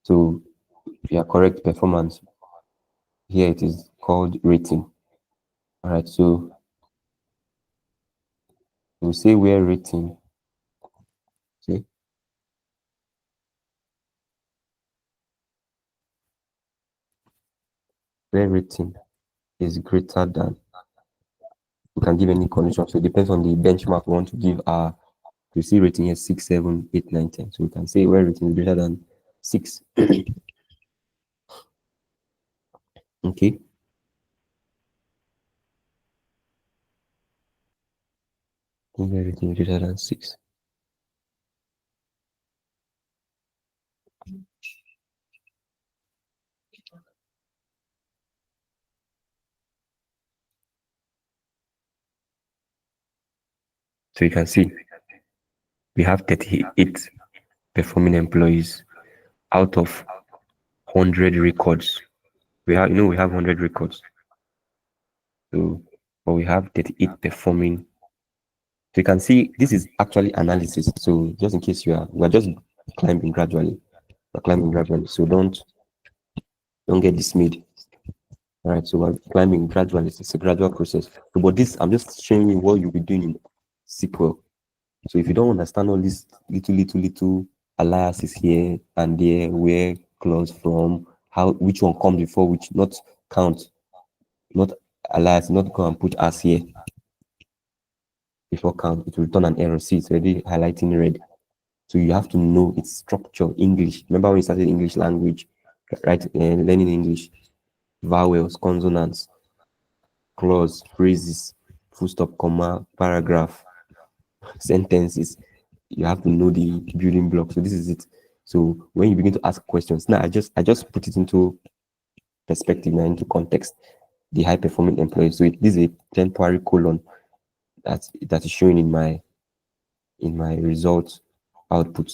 So yeah, correct performance. Here it is called rating. All right, so we'll say where rating. Okay. Where rating is greater than, we can give any condition. So it depends on the benchmark we want to give our, you see rating is 6, 7, 8, 9, 10. So we can say where rating is greater than 6. Okay. Where rating is greater than 6. So you can see we have 38 performing employees out of 100 records. We have 100 records. So, but we have 38 performing. So you can see this is actually analysis. So just in case we're just climbing gradually. We're climbing gradually. So don't get dismayed. All right. So we're climbing gradually. It's a gradual process. So, but this, I'm just showing you what you'll be doing in SQL. So if you don't understand all these little aliases here and there, where clause from, which one comes before which, not count, not alias, not go and put as here before count, it will return an error. See, it's already highlighting red. So you have to know its structure, English. Remember when you started English language, right? Learning English, vowels, consonants, clause, phrases, full stop, comma, paragraph, sentences. You have to know the building blocks. So this is it. So when you begin to ask questions, now I just put it into perspective now, into context. The high performing employees. So this is a temporary colon that is showing in my result output.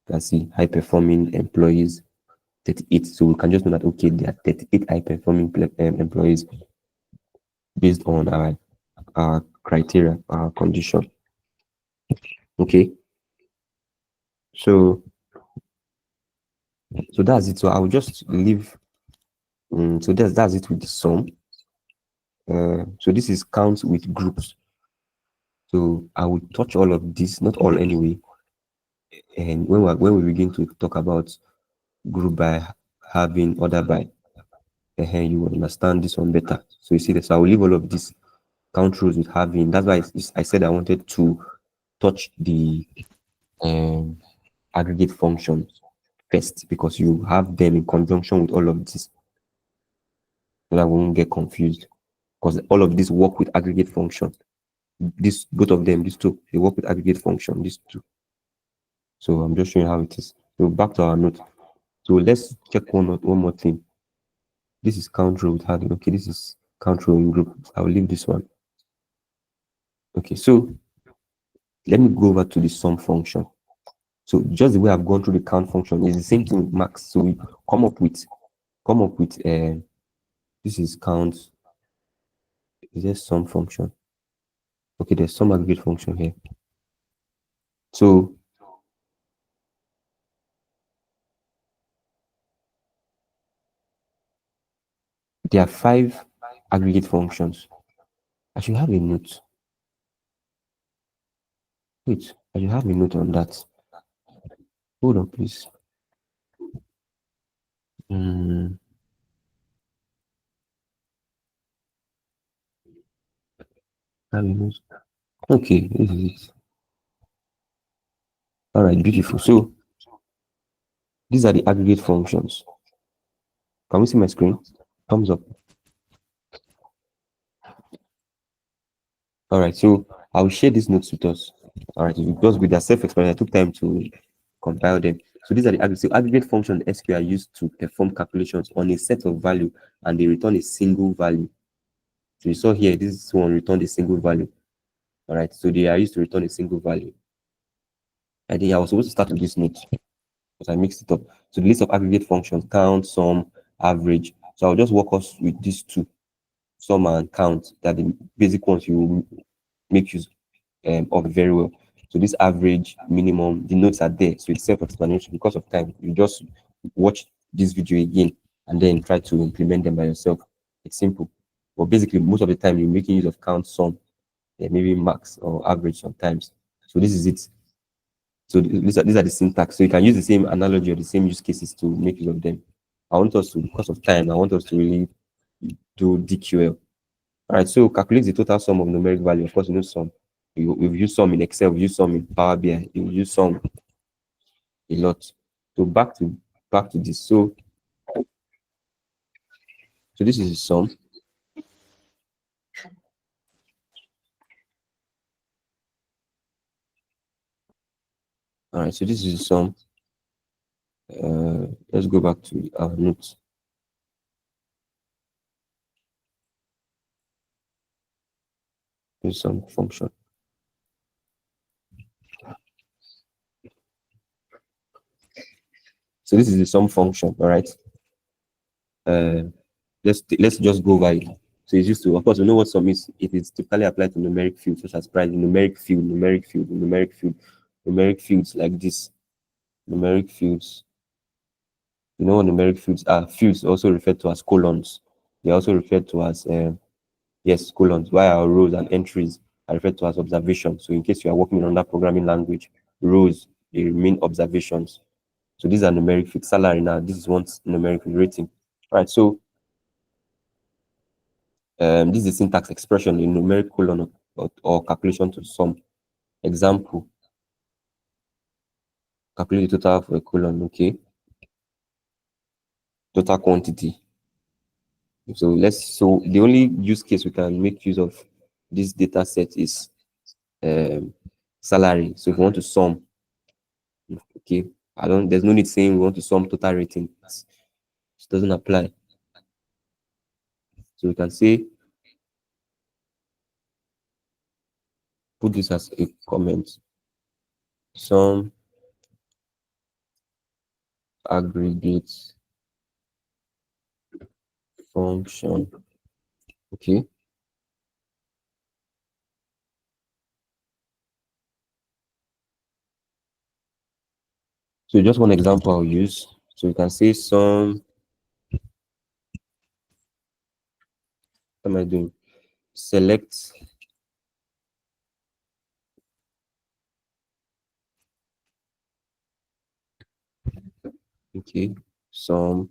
You can see high performing employees 38. So we can just know that, okay, there are 38 high performing employees based on our criteria, our condition. Okay. So that's it. So I'll just leave. So that's it with the sum. So this is count with groups. So I will touch all of this, not all anyway. And when we begin to talk about group by, having, order by, you will understand this one better. So you see this. So I will leave all of this count rows with having. That's why I said I wanted to touch the aggregate functions first, because you have them in conjunction with all of this, so that we won't get confused. Because all of this work with aggregate function. Both of them, these two, they work with aggregate function. These two. So I'm just showing how it is. So back to our note. So let's check one more thing. This is count row with having. Okay, this is count row in group. I will leave this one. Okay, so let me go over to the sum function. So just the way I've gone through the count function is the same thing with max. So we come up with this is count. Is there sum function? Okay, there's some aggregate function here. So there are 5 aggregate functions. I should have a note. Wait, I should have a note on that. Hold on, please. Have a note. Okay, this is it. All right, beautiful. So these are the aggregate functions. Can we see my screen? Thumbs up. All right, so I'll share these notes with us. All right, because with their self-explanatory, I took time to compile them. So these are the aggregate. So aggregate functions in SQL are used to perform calculations on a set of value, and they return a single value. So you saw here, this one returned a single value. All right, so they are used to return a single value. I think I was supposed to start with this note, but I mixed it up. So the list of aggregate functions: count, sum, average. So I'll just walk us with these two, sum and count, that the basic ones you will make use of very well. So this average, minimum, the notes are there. So it's self-explanatory. Because of time, you just watch this video again and then try to implement them by yourself. It's simple. But basically, most of the time, you're making use of count, sum, maybe max or average sometimes. So this is it. So these are the syntax. So you can use the same analogy or the same use cases to make use of them. I want us to, because of time, I want us to really do DQL. All right, so calculate the total sum of numeric value. Of course, you know sum. We've used sum in Excel, we've used sum in Power BI, we've used sum a lot. So back to this. So this is the sum. All right, so this is the sum. Let's go back to our notes. The sum function. So this is the sum function. All right. Let's just go over it. So it's used to, of course, we know what sum is. It is typically applied to numeric fields such as price, numeric field, numeric field, numeric field, numeric fields like this. Numeric fields. You know what numeric fields are? Fields also referred to as columns. They are also referred to as yes, columns. While our rows and entries are referred to as observations. So in case you are working on that programming language, rows, they remain observations. So these are numeric fields. Salary now, this is one numeric field rating. All right, so this is a syntax expression in numeric column or calculation to sum. Example, calculate the total for a column, okay? Total quantity. So the only use case we can make use of this data set is salary. So if we want to sum, okay, there's no need saying we want to sum total rating. It doesn't apply. So we can say, put this as a comment. Sum aggregate function. Okay. So just one example I'll use. So you can say some. What am I doing? Select. Okay. Some.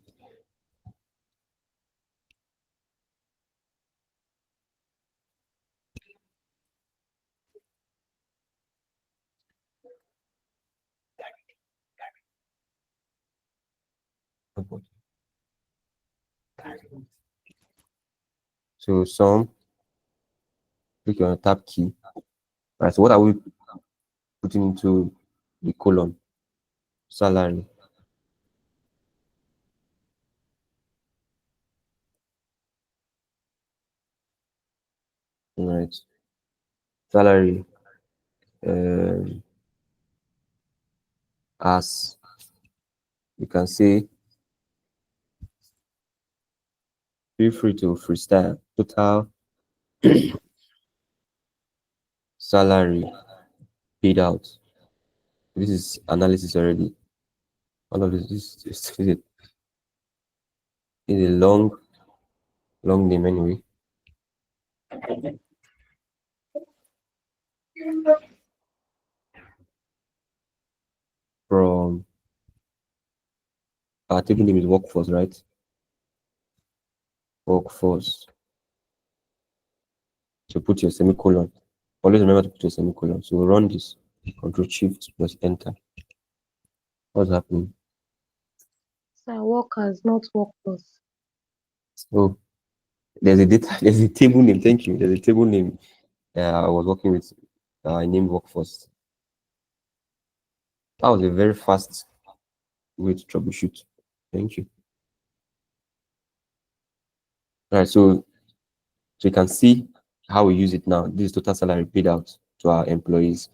So some. Click on the tab key. Right. So what are we putting into the column? Salary. Right. Salary. As you can say, feel free to freestyle. Total salary paid out. This is analysis already. All of this is a long name anyway. From our table name is workforce, right? Workforce. So put your semicolon. Always remember to put your semicolon. So we'll run this. Control Shift plus Enter. What's happening? So workers, not workforce. Oh, there's a table name. Thank you. There's a table name. I was working with. I named workforce. That was a very fast way to troubleshoot. Thank you. All right, so you can see how we use it now. This is total salary paid out to our employees.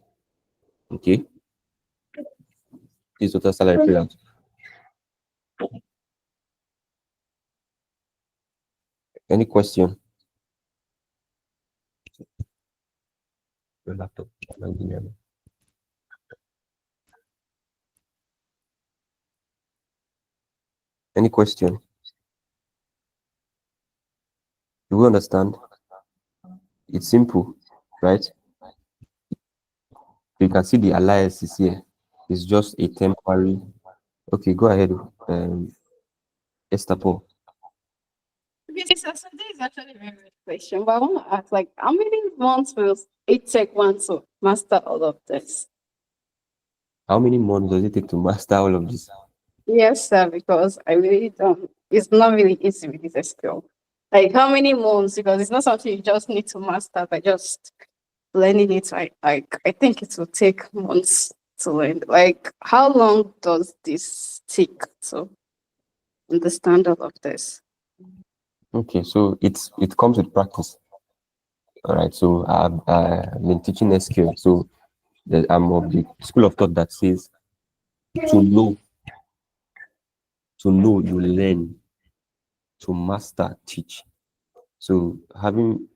Okay. This is total salary paid out. Any question? Your laptop. Any question? Do we understand? It's simple, right? You can see the alias is here. It's just a temporary. Okay, go ahead. Estapo. Okay, so this is actually a very good question, but I want to ask, like, how many months will it take one to master all of this? How many months does it take to master all of this? Yes, sir, because I really don't. It's not really easy with this SQL. Like, how many months? Because it's not something you just need to master by just learning it. I think it will take months to learn. Like, how long does this take to understand all of this? Okay, so it comes with practice. All right, so I've been teaching SQL. So I'm of the school of thought that says to know, you learn, to master, teach. So having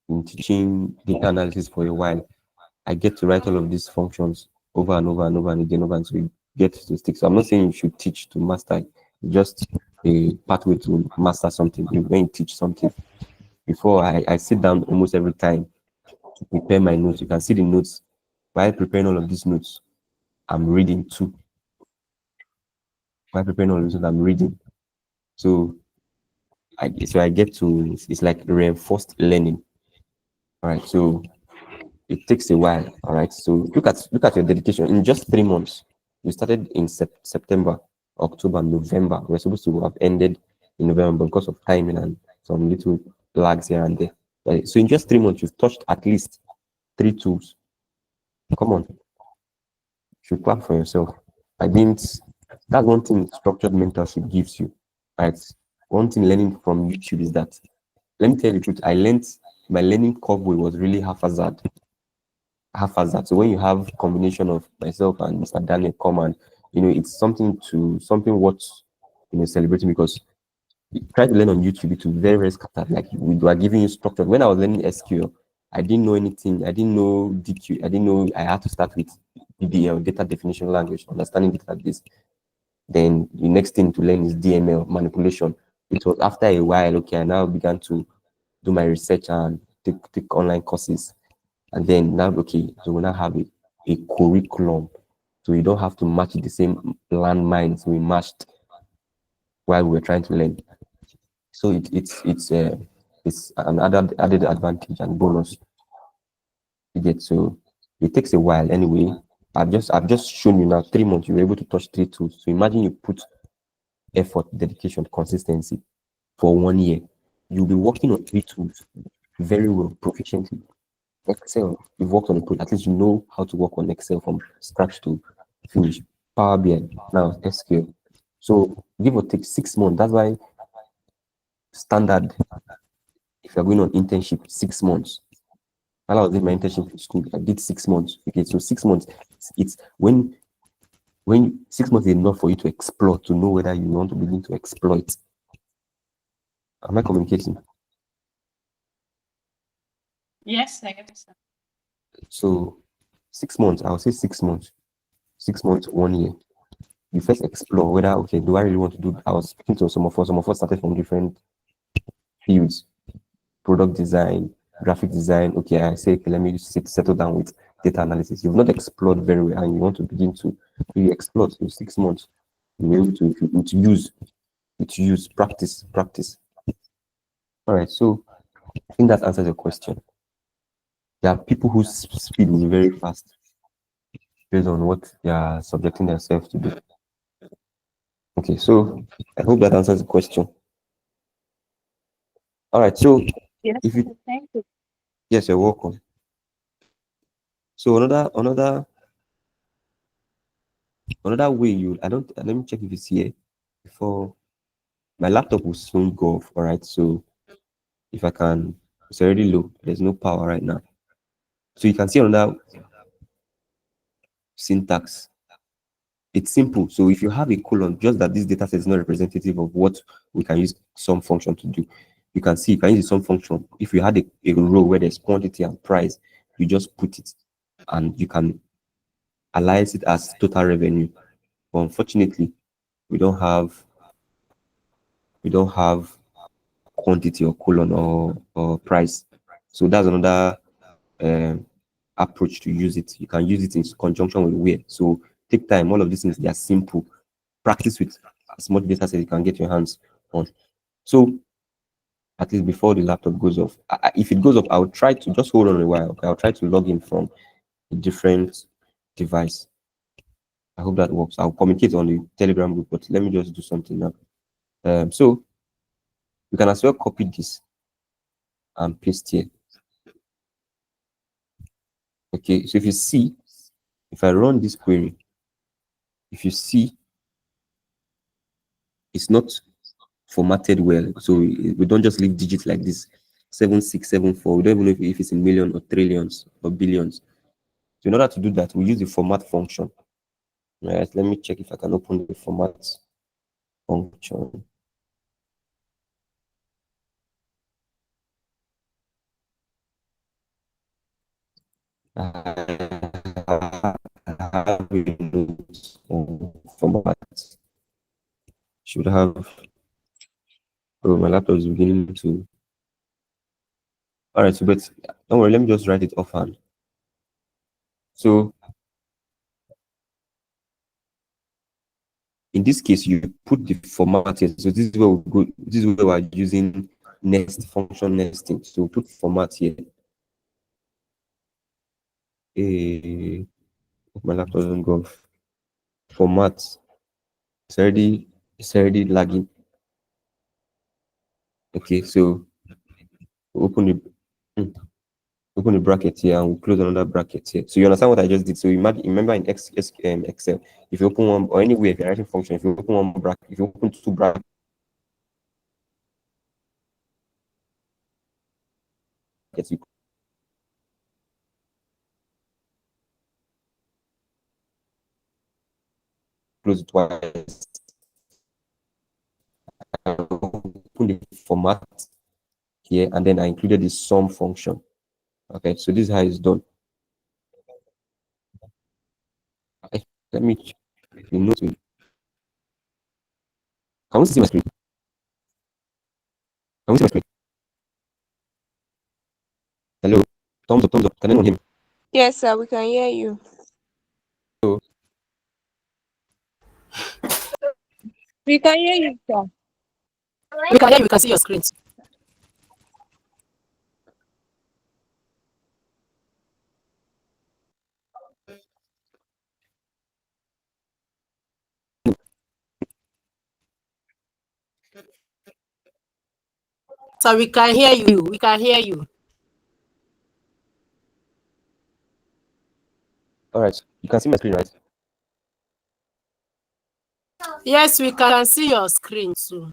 been teaching data analysis for a while, I get to write all of these functions over and over and over and again over until you get to stick. So I'm not saying you should teach to master, just a pathway to master something. When you teach something, before I sit down almost every time to prepare my notes. You can see the notes. While preparing all of these notes, I'm reading too. While preparing all of these notes, I'm reading. So I get to, it's like reinforced learning. All right. So it takes a while. All right. So look at your dedication. In just 3 months, you started in September, October, November. We're supposed to have ended in November because of timing and some little lags here and there. Right? So in just 3 months, you've touched at least 3 tools. Come on. You should clap for yourself. That's one thing structured mentorship gives you. Right? One thing learning from YouTube is that, let me tell you the truth, my learning curve was really haphazard. So when you have combination of myself and Mr. Daniel come and, it's something worth, celebrating, because try to learn on YouTube, it will be very, very scattered. Like we are giving you structure. When I was learning SQL, I didn't know anything. I didn't know DQ. I didn't know I had to start with DDL, data definition language, understanding database. Then the next thing to learn is DML, manipulation. It was after a while, okay, I now began to do my research and take online courses. And then now, okay, so we now have a curriculum. So you don't have to match the same landmines we matched while we were trying to learn. So it's an added advantage and bonus you get. So it takes a while anyway. I've just shown you now 3 months you were able to touch 3 tools. So imagine you put effort, dedication, consistency for 1 year. You'll be working on 3 tools very well, proficiently. Excel, you've worked on it, at least you know how to work on Excel from scratch to finish. Power BI, now SQL. So give or take 6 months. That's why standard, if you're going on internship, 6 months. While I was doing my internship in school, I did 6 months. Okay, so 6 months, it's when 6 months is enough for you to explore, to know whether you want to begin to exploit. Am I communicating? Yes, I understand. So 6 months, I would say 6 months. 6 months, 1 year. You first explore whether, okay, do I really want to do? I was speaking to some of us started from different fields, product design, graphic design. Okay, I say, okay, let me settle down with data analysis. You've not explored very well and you want to begin to really explore. So 6 months, you'll be able to use, practice. All right, so I think that answers your question. There are people whose speed is very fast based on what they are subjecting themselves to do. Okay, so I hope that answers the question. All right, so Yes, if you thank you. yes, you're welcome. So another way let me check if it's here before my laptop will soon go off. All right, so if I can, it's already low. There's no power right now. So you can see another syntax. It's simple. So if you have a colon, just that this data set is not representative of what we can use some function to do. You can see you can use some function. If you had a row where there's quantity and price, you just put it and you can alias it as total revenue. But unfortunately, we don't have quantity or colon or price. So that's another approach to use it. You can use it in conjunction with where. So take time. All of these things, they are simple. Practice with as much data as you can get your hands on. So at least before the laptop goes off, if it goes off, I'll try to just hold on a while. Okay? I'll try to log in from a different device. I hope that works. I'll communicate on the Telegram group, but let me just do something now. So you can as well copy this and paste here. Okay, so if I run this query, if you see, it's not formatted well. So we don't just leave digits like this, 7674. We don't even know if it's in million or trillions or billions. So in order to do that, we use the format function. All right, let me check if I can open the format function. I have a note on format. Should have. Oh, my laptop is beginning to. All right, so but don't worry, let me just write it offhand. So in this case, you put the format here. So this is where we go. This is where we're using nest function nesting. So put format here. My laptop doesn't go off. Format. It's already lagging. Okay, so open the bracket here and we'll close another bracket here. So you understand what I just did? So you might remember in Excel, if you open one or anywhere, if you're writing function, if you open one bracket, if you open two brackets, you close it twice. opened the format here, and then I included the sum function. Okay, so this is how it's done. Okay, let me check the note. Can we see my screen? Can we see my screen? Hello? Thumbs up, thumbs up. Can anyone hear me? Yes, sir, we can hear you. Hello? We can hear you, sir. We can hear you. We can see your screen. So we can hear you. We can hear you. All right, you can see my screen, right? Yes, we can see your screen too.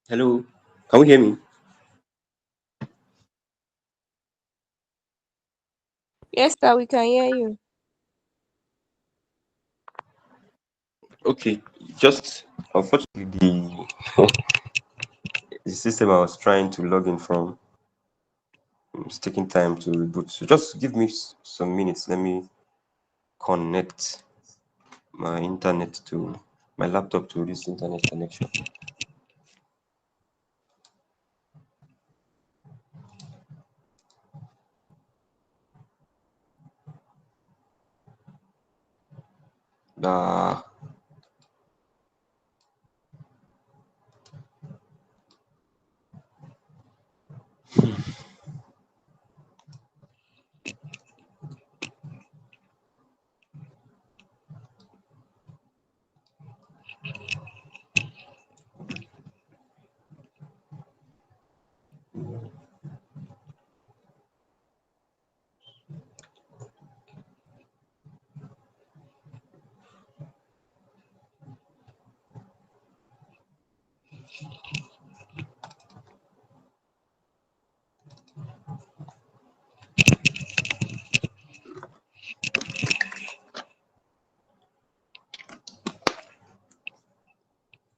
Hello, can you hear me? Yes, sir, we can hear you. Okay, just unfortunately the system I was trying to log in from is taking time to reboot. So just give me some minutes. Let me connect my internet to my laptop to this internet connection. Uh,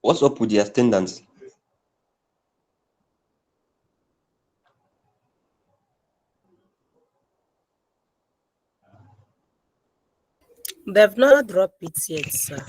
what's up with the attendance? They've not dropped it yet, sir.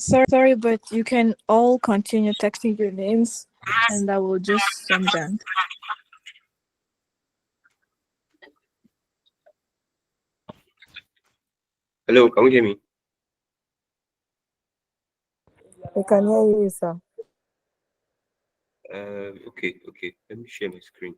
Sorry, but you can all continue texting your names and I will just send them. Hello, can you hear me? We can hear you, sir. Okay. Let me share my screen.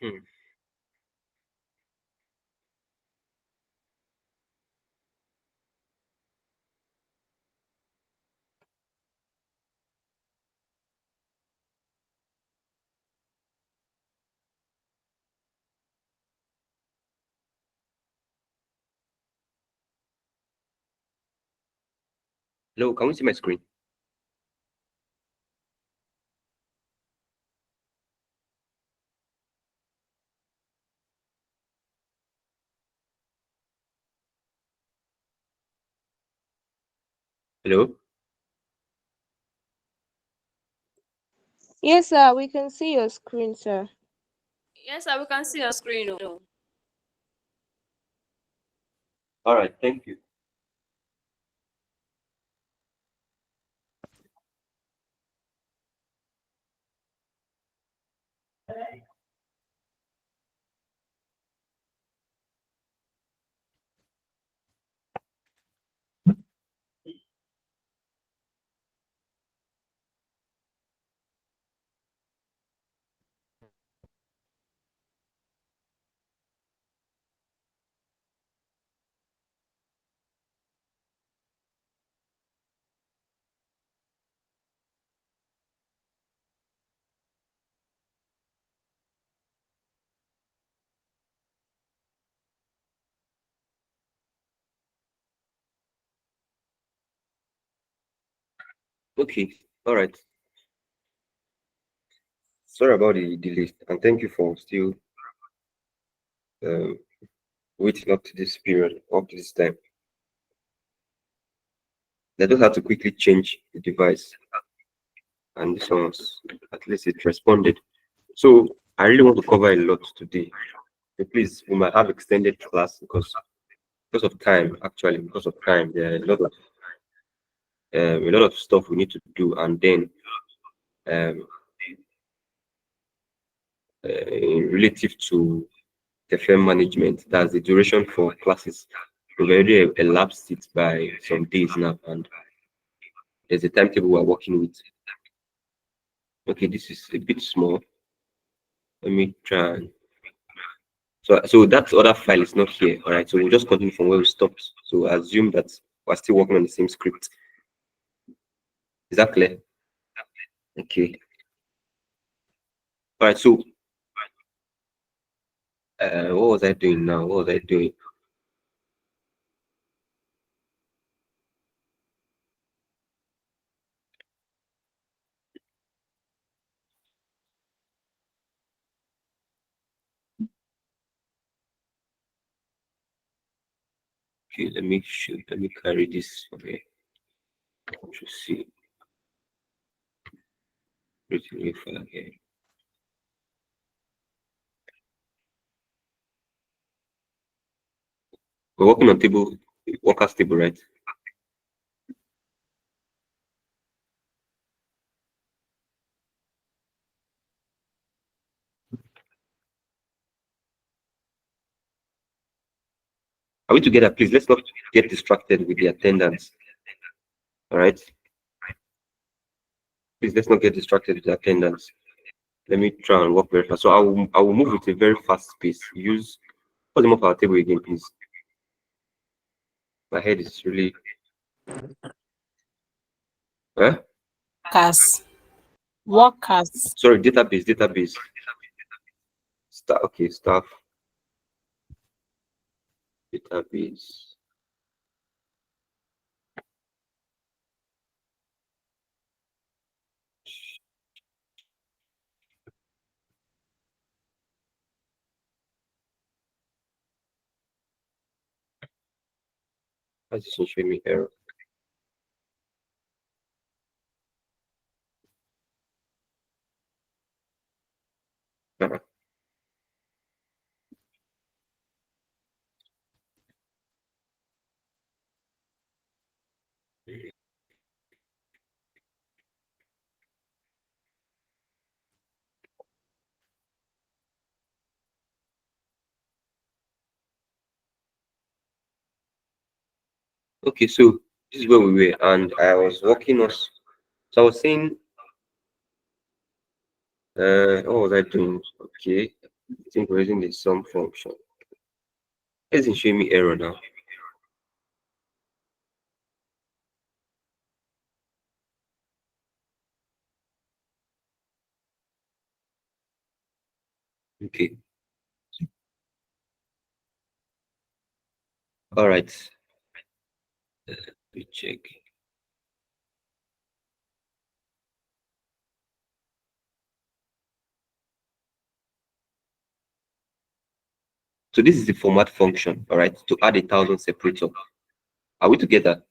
Hello, can we see my screen? Hello? Yes, sir, we can see your screen, sir. Yes, sir, we can see your screen. All right, thank you. Okay, all right. Sorry about the delay, and thank you for still waiting up to this period, up to this time. I just had to quickly change the device, and this one was, at least it responded. So I really want to cover a lot today. So please, we might have extended class because of time. Actually, because of time, there are a lot of stuff we need to do, and then relative to TEFEM management, that's the duration for classes. We've already elapsed it by some days now, and there's a timetable we're working with. Okay, this is a bit small. Let me try and so that other file is not here. All right, so we'll just continue from where we stopped. So assume that we're still working on the same script. Is that clear? Okay. All right, so what was I doing now? What was I doing? Okay, let me carry this. Okay, let's see. Retrieve file here. We're working on table, workers table, right? Are we together? Please, let's not get distracted with the attendance. All right. Please, let's not get distracted with the attendance. Let me try and work very fast. So I will move with a very fast pace. Use what's the name of our table again, please? My head is really. Workers. Sorry, database. Okay, staff. Database. Why is this showing me error? Okay, so this is where we were, and I was working on. So I was saying, what was I doing? Okay, I think we're using the sum function. It isn't showing me error now. Okay. All right. We check. So this is the format function, all right, to add 1,000 separator. Are we together?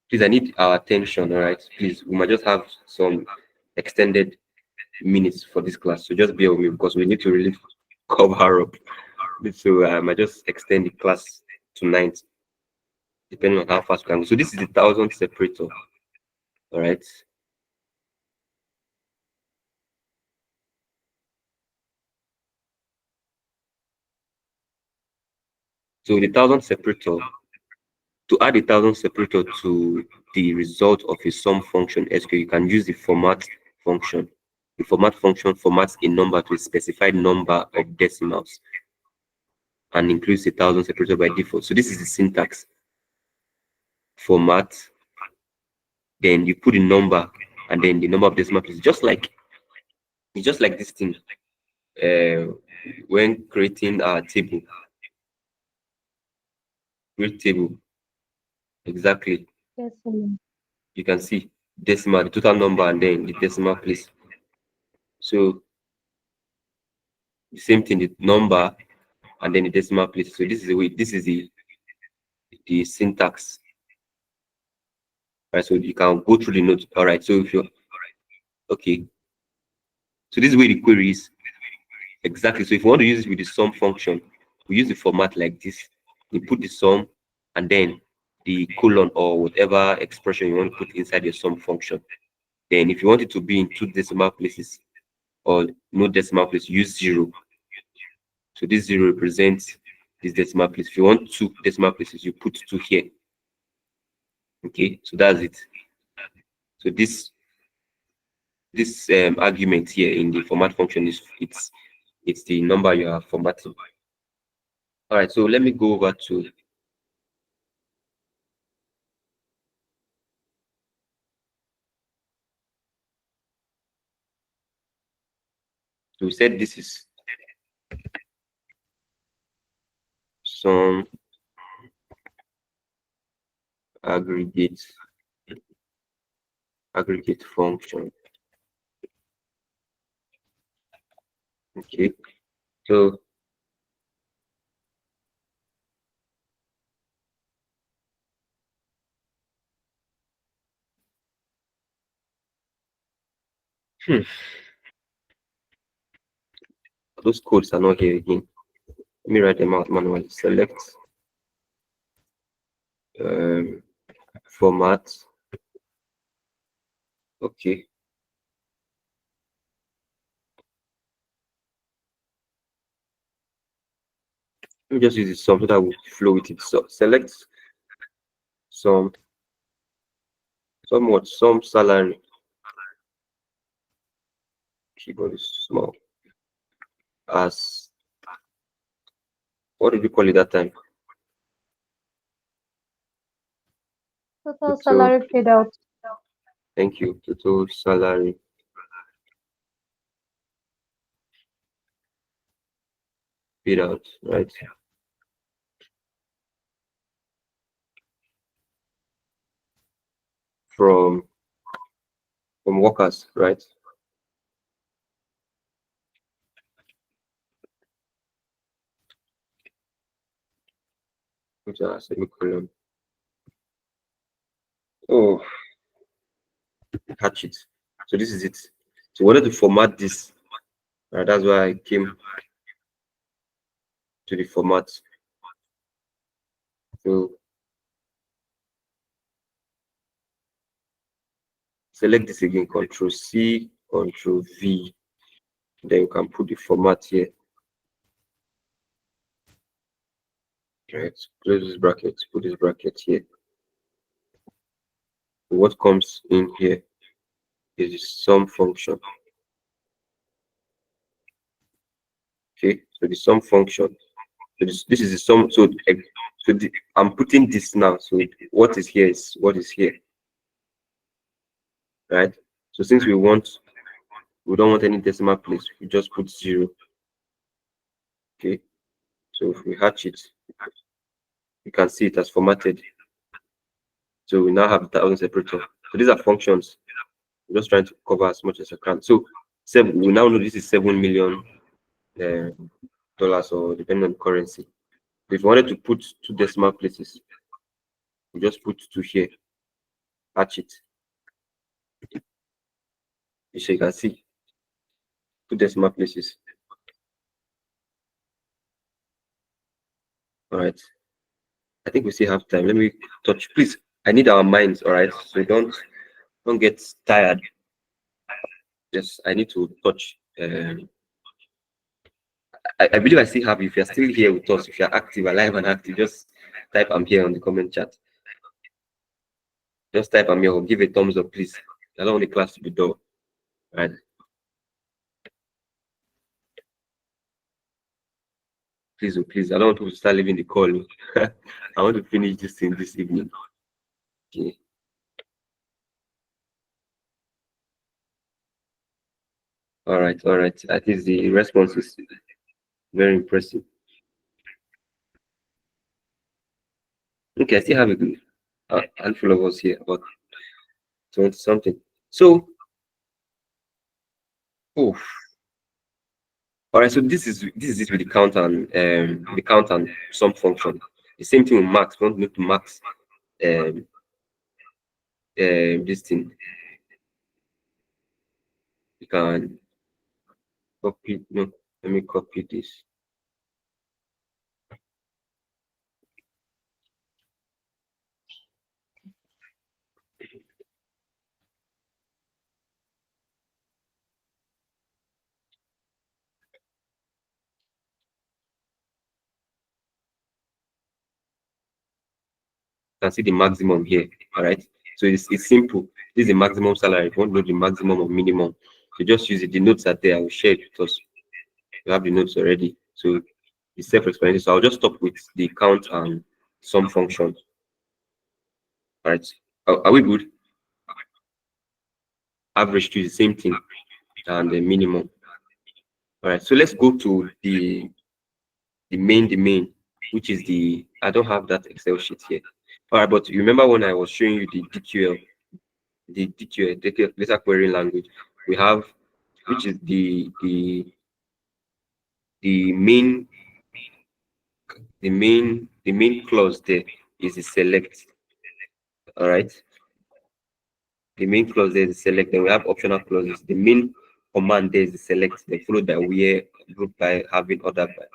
Please, I need our attention, all right? Please, we might just have some extended minutes for this class, so just bear with me because we need to really cover up. So I might just extend the class tonight, depending on how fast we can go. So this is the 1,000 separator, all right? So the 1,000 separator, to add 1,000 separator to the result of a sum function SQL, you can use the format function. The format function formats a number to a specified number of decimals and includes 1,000 separator by default. So this is the syntax. Format, then you put the number, and then the number of decimal places. It's just like this thing. When creating a table, create table. Exactly. Yes, You can see decimal, the total number, and then the decimal place. So the same thing, the number and then the decimal place. So this is the way, this is the syntax. Right, so you can go through the notes. All right, so if you're okay, so this is where the query is. Exactly. So if you want to use it with the sum function, we use the format like this. You put the sum and then the colon or whatever expression you want to put inside your sum function. Then if you want it to be in 2 decimal places or no decimal place, use 0. So this 0 represents this decimal place. If you want 2 decimal places, you put 2 here. Okay, so that's it. So this argument here in the format function is it's the number you are formatting. All right, so let me go over to so we said this is some aggregate function. Okay, so those codes are not here again. Let me write them out manually. Select format. Okay. Let me just use the sum so that will flow with it. So select some salary. Keyboard is small. As what did you call it that time? total salary paid out. Thank you. Total salary paid out, right? From workers, right? Which are semicolon. Oh, catch it. So this is it. So I wanted to format this. That's why I came to the format. So select this again, Control C, Control V. Then you can put the format here. Right, close this bracket, put this bracket here. What comes in here is the sum function. Okay, so the sum function. So this is the sum. So I'm putting this now. So what is here is what is here, right? So since we don't want any decimal place, we just put 0. Okay, so if we hatch it, you can see it as formatted. So we now have 1,000 separator. So these are functions. I'm just trying to cover as much as I can. So we now know this is $7 million dollars, or depending on the currency. If you wanted to put 2 decimal places, we just put 2 here, hatch it. So you can see 2 decimal places. All right. I think we still have time. Let me touch. Please, I need our minds. All right. So don't get tired. Just I need to touch. I believe I still have. If you're still here with us, if you're active, alive and active, just type "I'm here" on the comment chat. Just type "I'm here" or give a thumbs up, please. I don't want the class to be dull. All right. Please, oh, please. I don't want people to start leaving the call. I want to finish this thing this evening. Okay. All right. I think the response is very impressive. Okay, I still have a handful of us here, about 20 something. So, all right. So this is it with the count and sum function. The same thing with max. We don't need to max this thing. You can copy. No, let me copy this. You can see the maximum here. All right. So it's simple. This is the maximum salary. If you want to know the maximum or minimum, you just use it. The notes are there. I will share it with us. You have the notes already. So it's self-explanatory. So I'll just stop with the count and sum function. All right. Are we good? Average to the same thing and the minimum. All right. So let's go to the main, which is I don't have that Excel sheet here. All right, but you remember when I was showing you the DQL, data query language, we have, which is the main clause there is the select. All right. The main clause there is the select. Then we have optional clauses. The main command there is the select, then followed by where, grouped by, having, ordered by.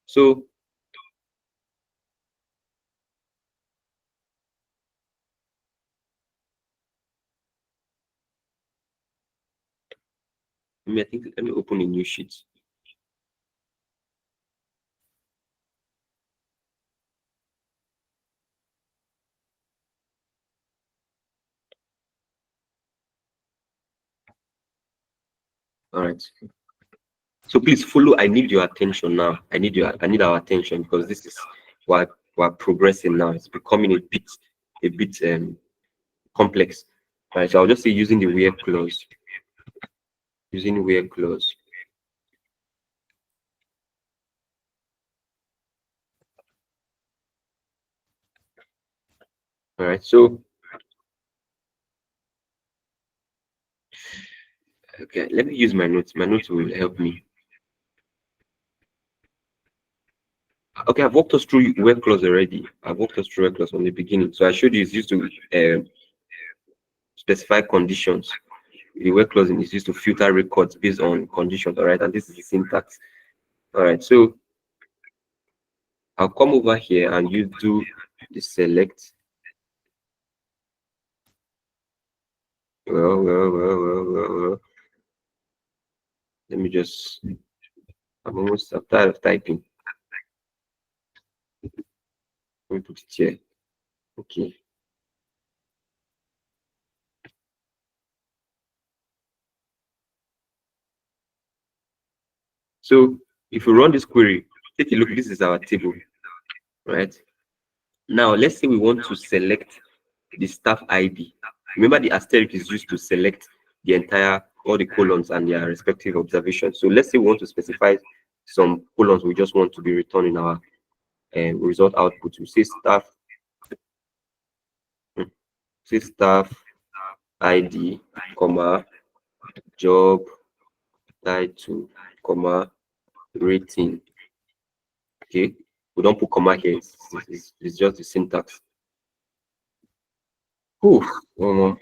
So let me open a new sheet. All right. So please follow. I need your attention now. I need our attention, because this is what we're progressing now. It's becoming a bit complex. All right. So I'll just say using the where clause. Using where clause. All right. So okay, let me use my notes. My notes will help me. Okay, I've walked us through where clause already. I've walked us through where clause from the beginning. So I showed you it's used to specify conditions. The where clause is used to filter records based on conditions. All right, and this is the syntax. All right, so I'll come over here and you do the select. Well. Let me just, I'm tired of typing. Let me put it here. Okay. So if we run this query, take a look. This is our table, right? Now let's say we want to select the staff ID. Remember, the asterisk is used to select the entire, all the columns and their respective observations. So let's say we want to specify some columns we just want to be returned in our result output. We say staff ID, comma, job title, comma, rating. Okay, we don't put comma here. It's just the syntax. From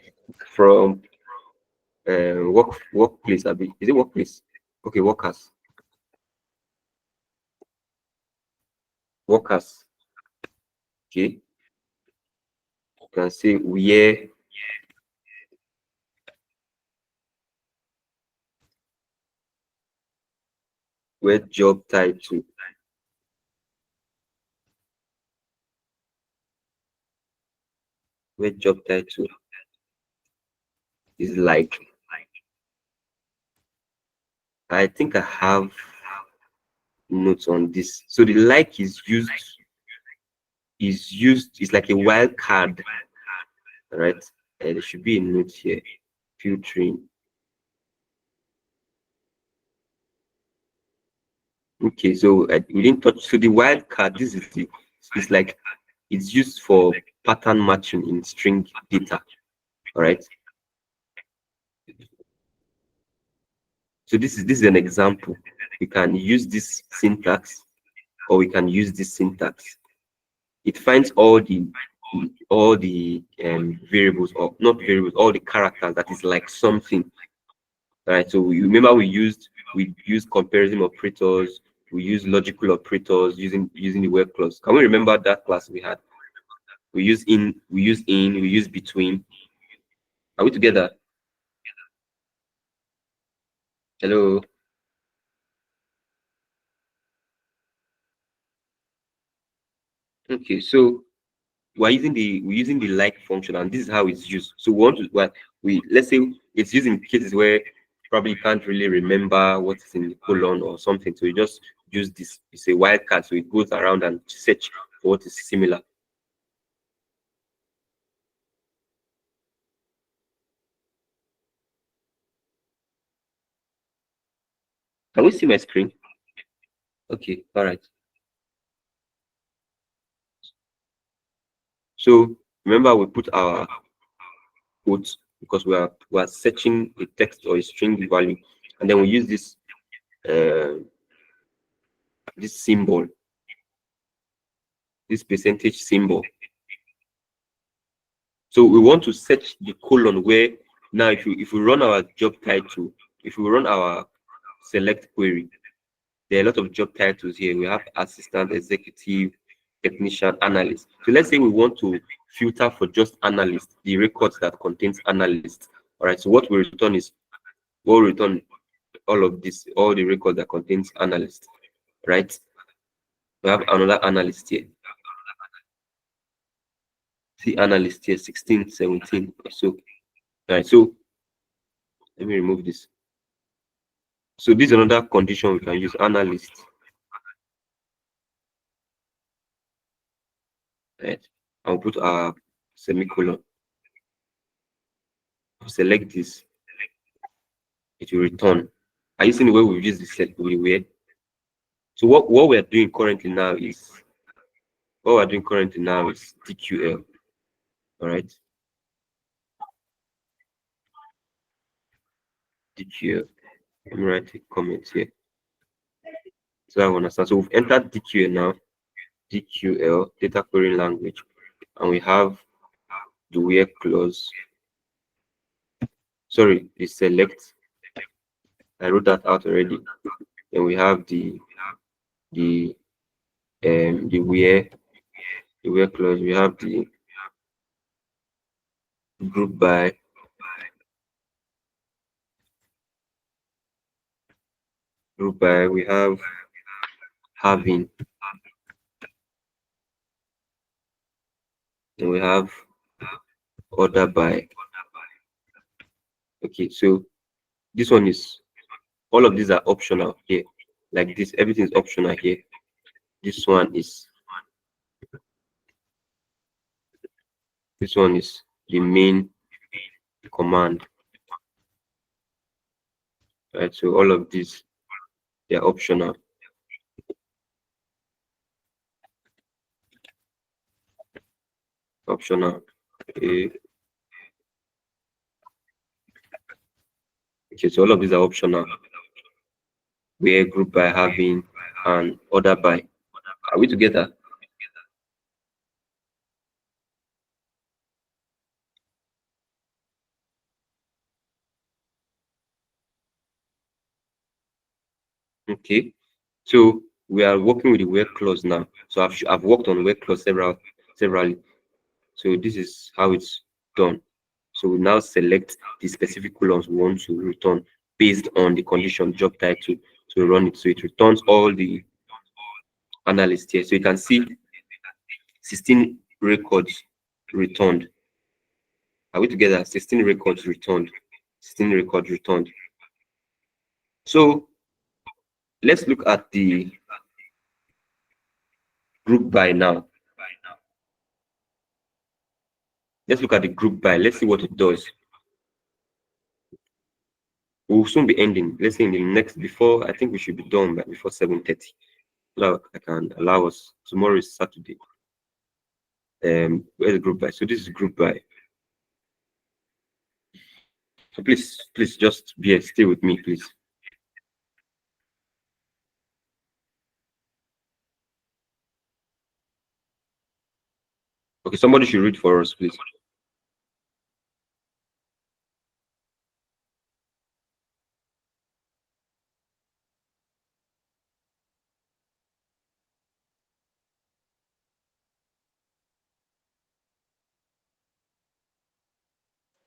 workplace, is it workplace? Okay, workers. Okay, you can say where job title, is like. I think I have notes on this. So the like is used, it's like a wild card, right? There should be a note here, filtering. Okay, so we didn't touch. So the wild card, this is it's like, it's used for pattern matching in string data. All right. So this is an example. We can use this syntax, or we can use this syntax. It finds all the variables, or not variables, all the characters that is like something. All right. So you remember we used comparison operators, we use logical operators using the word clause. Can we remember that class we had? We use we use between. Are we together? Hello. Okay, so we're using the like function, and this is how it's used. So we want to, let's say it's used in cases where probably you can't really remember what's in the colon or something. So you just use this. It's a wildcard, so it goes around and search for what is similar. Can we see my screen? Okay, all right. So remember, we put our quotes because we are searching a text or a string value, and then we use this this symbol, this percentage symbol. So we want to search the colon where, now if we run our job title, if we run our select query, there are a lot of job titles here. We have assistant, executive, technician, analyst. So let's say we want to filter for just analyst, the records that contains analyst. All right. So what we return is, we'll return all of this, all the records that contains analyst. Right. We have another analyst here. See analyst here, 16, 17. So, all right. So let me remove this. So this is another condition we can use, analyst. Right. I'll put our semicolon. Select this. It will return. Are you seeing the way we've used this set where? So what we're doing currently now is DQL. All right. DQL. Let me write a comment here, so I understand. So we've entered DQL now. DQL, data querying language, and we have the where clause. Sorry, the select. I wrote that out already. Then we have the where clause. We have the group by. We have having, and we have order by. Okay, so this one is, all of these are optional here. like this. Everything is optional here. This one is the main command. Right, so all of these, they are optional. Optional. Okay, so all of these are optional. Where group by having and order by. Are we together? Okay, so we are working with the where clause now. So I've worked on where clause severally. So this is how it's done. So we now select the specific columns we want to return based on the condition job title to run it. So it returns all the analysts here. So you can see 16 records returned. Are we together? 16 records returned. 16 records returned. So let's look at the group by now. Let's look at the group by. Let's see what it does. We'll soon be ending. Let's say in the next, before, I think we should be done by before 7:30. So I can allow us. Tomorrow is Saturday. Where's the group by? So this is group by. So please just stay with me, please. Okay, somebody should read for us, please.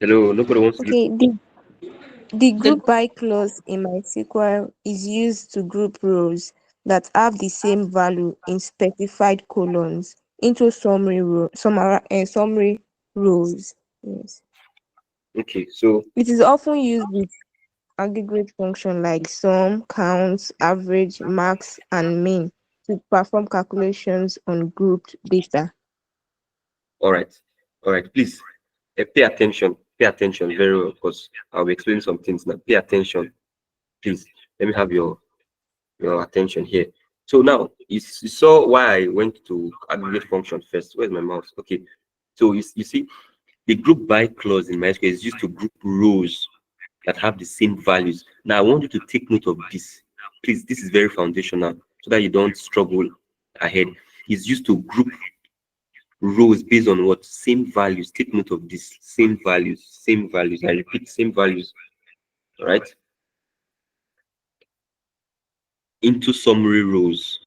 Hello, nobody wants to read. Okay, the group by clause in MySQL is used to group rows that have the same value in specified columns into summary rows. Yes. Okay, so It is often used with aggregate function like sum, count, average, max, and mean to perform calculations on grouped data. all right, please pay attention very well, because I'll be explaining some things now. Pay attention, please. Let me have your attention here. So now you saw why I went to aggregate function first. Where's my mouse? Okay, so you see the group by clause in MySQL is used to group rows that have the same values. Now I want you to take note of this, please. This is very foundational so that you don't struggle ahead. It's used to group rows based on what? Same values. Take note of this. Same values. I repeat, same values. All right, into summary rows.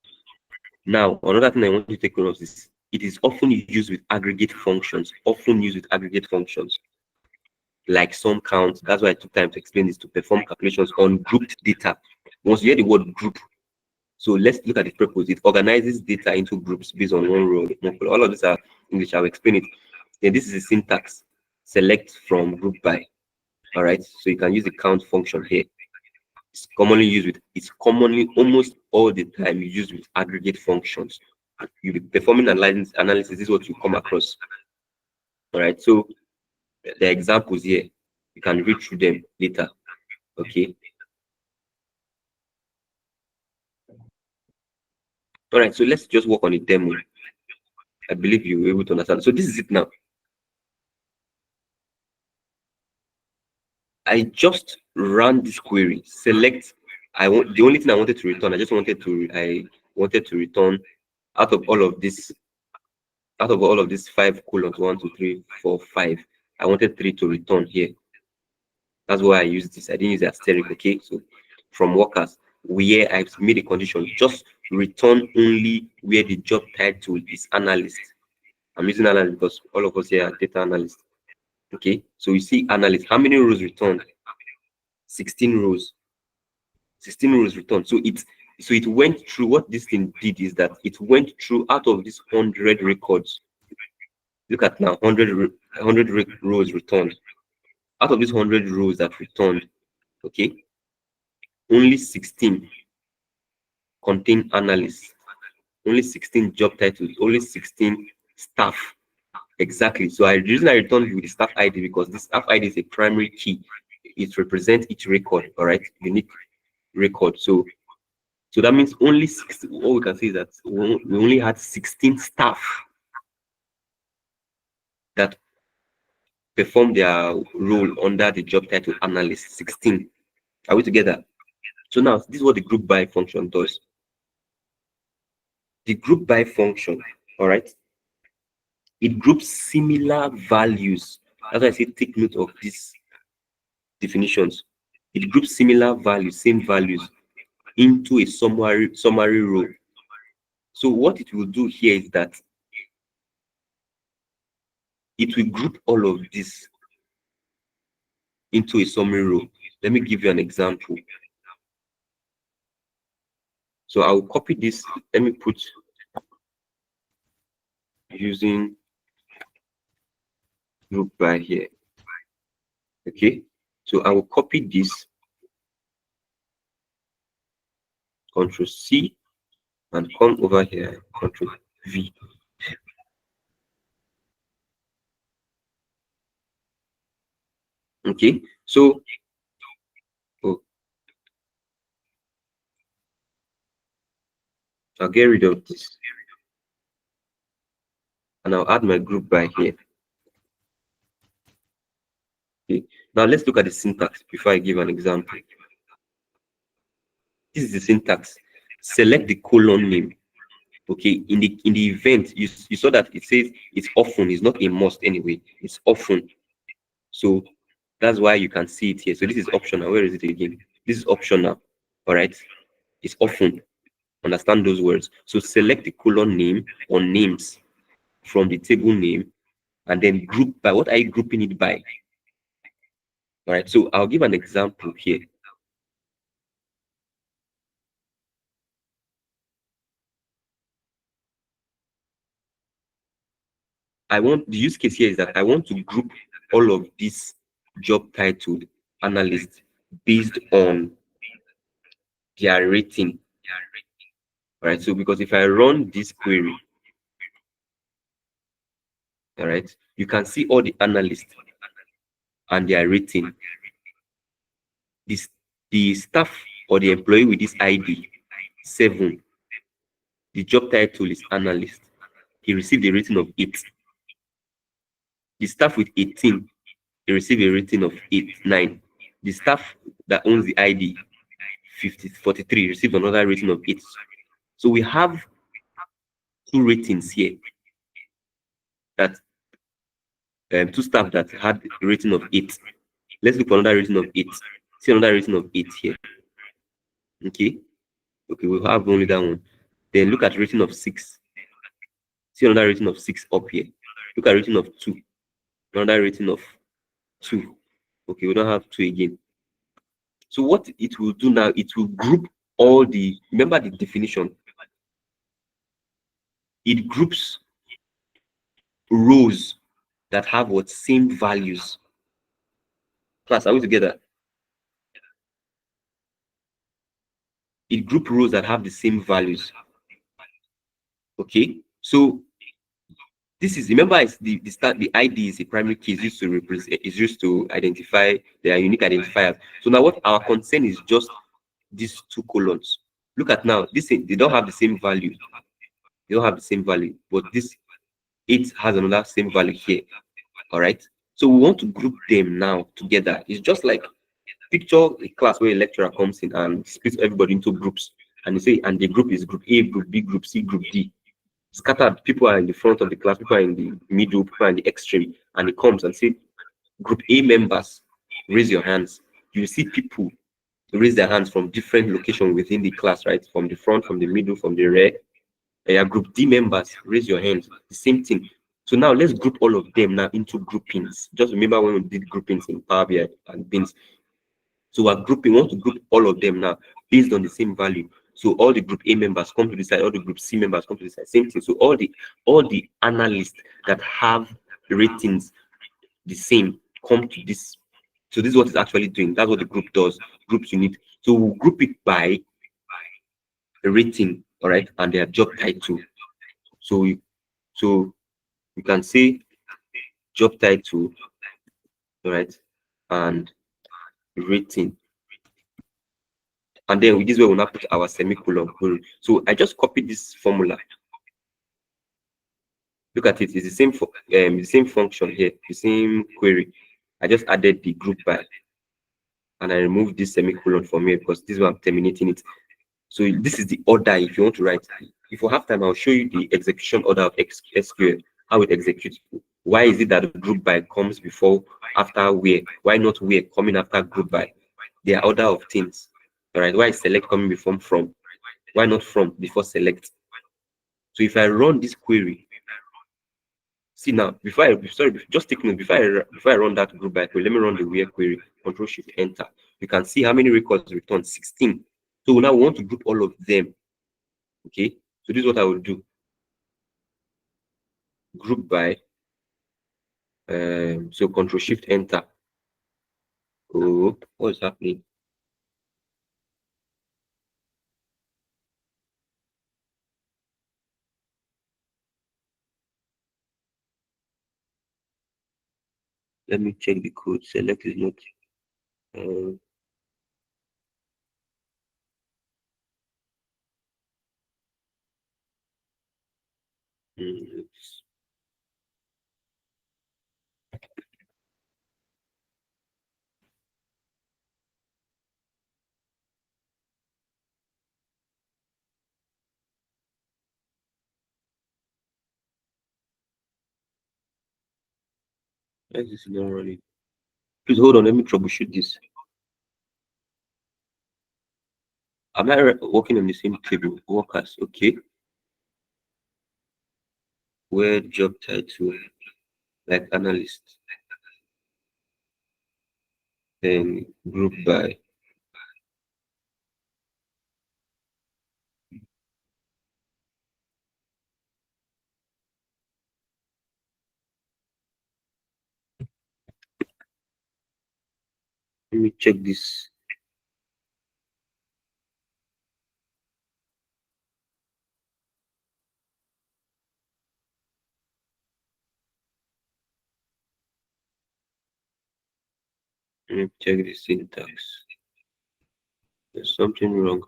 Now another thing I want you to take note of is it is often used with aggregate functions. Like sum count. That's why I took time to explain this, to perform calculations on grouped data. Once you hear the word group, so let's look at the purpose. It organizes data into groups based on one row. All of these are English. I'll explain it. Then this is a syntax. Select from group by. All right. So you can use the count function here. It's commonly almost all the time used with aggregate functions. You'll be performing analysis. This is what you come across. All right. So the examples here, you can read through them later. Okay. All right, so let's just work on a demo. I believe you were able to understand. So this is it now. I just ran this query. Select. The only thing I wanted to return. I wanted to return out of all of these 5 columns, 1, 2, 3, 4, 5. I wanted 3 to return here. That's why I used this. I didn't use asterisk. Okay, so from workers, where I've made a condition, just return only where the job title is analyst. I'm using analyst because all of us here are data analysts. Okay, so you see analyst. How many rows returned? 16 rows. 16 rows returned. So it went through. What this thing did is that it went through out of these 100 records. Look at now, 100 rows returned. Out of these 100 rows that returned, okay, only 16 contain analysts, only 16 job titles, only 16 staff. Exactly. So the reason I returned with the staff ID because this staff ID is a primary key. It represents each record, all right, unique record. So that means only 16, all we can say is that we only had 16 staff that perform their role under the job title analyst. 16. Are we together? So now this is what the group by function does. The group by function, all right, it groups similar values. As I say, take note of these definitions. It groups similar values, same values, into a summary row. So what it will do here is that it will group all of this into a summary row. Let me give you an example. So I'll copy this. Let me put using group by here. Okay. So I will copy this, Control C, and come over here, Control V. Okay. So I'll get rid of this. And I'll add my group by here. Okay. Now let's look at the syntax before I give an example. This is the syntax. Select the column name. Okay, in the event, you saw that it says it's often, it's not a must anyway, it's often. So that's why you can see it here. So this is optional. Where is it again? This is optional. All right, it's often. Understand those words. So select the column name or names from the table name and then group by. What are you grouping it by? All right, so I'll give an example here. The use case here is that I want to group all of these job titled analysts based on their rating. All right, so because if I run this query, all right, you can see all the analysts and their rating. The staff or the employee with this ID 7, the job title is analyst. He received a rating of 8. The staff with 18, he received a rating of 9. The staff that owns the ID 43 received another rating of 8. So we have 2 ratings here. That 2 staff that had a rating of 8. Let's look for another rating of 8. See another rating of 8 here. Okay, we'll have only that one. Then look at rating of 6. See another rating of 6 up here. Look at rating of 2. Another rating of 2. Okay, we don't have 2 again. So what it will do now, it will group all the, remember the definition. It groups rows that have what same values. Class, are we together? It group rows that have the same values. Okay, so this is, remember, it's the ID is a primary key, is used to represent, is used to identify their unique identifiers. So now what our concern is just these 2 columns. Look at now, this they don't have the same value. They don't have the same value, but this 8 has another same value here. All right. So we want to group them now together. It's just like picture a class where a lecturer comes in and splits everybody into groups, and they say, and the group is group A, group B, group C, group D. Scattered, people are in the front of the class, people are in the middle, people are in the extreme, and he comes and say, group A members, raise your hands. You see people raise their hands from different locations within the class, right? From the front, from the middle, from the rear. Group D members, raise your hands. The same thing. So now let's group all of them now into groupings. Just remember when we did groupings in Power BI and bins. So we're grouping, we want to group all of them now based on the same value. So all the group A members come to this side, all the group C members come to this side, same thing. So all the analysts that have ratings the same come to this. So this is what it's actually doing. That's what the group does. Groups unit. So we'll group it by rating, all right, and their job title. So you can say job title, all right, and rating. And then this way we'll now put our semicolon. So I just copied this formula. Look at it, it's the same function here, the same query. I just added the group by, and I removed this semicolon from here because this is why I'm terminating it. So this is the order if you want to write. If you have time, I'll show you the execution order of SQL, how it executes. Why is it that the group by comes before, after where? Why not where coming after group by? They are order of things. All right. Why is select coming before from? Why not from before select? So if I run this query, see now, just take note, before I run that group by query, let me run the where query, Control Shift Enter. You can see how many records returned, 16. So now we want to group all of them. Okay, so this is what I will do. Group by, so Control Shift Enter. Oh, what's happening? Let me check the code. Select is not. This is not running. Please hold on. Let me troubleshoot this. Am I working on the same table? Workers, okay. Where job title, like analyst. Then group by. Let me check this. Let me check the syntax. There's something wrong.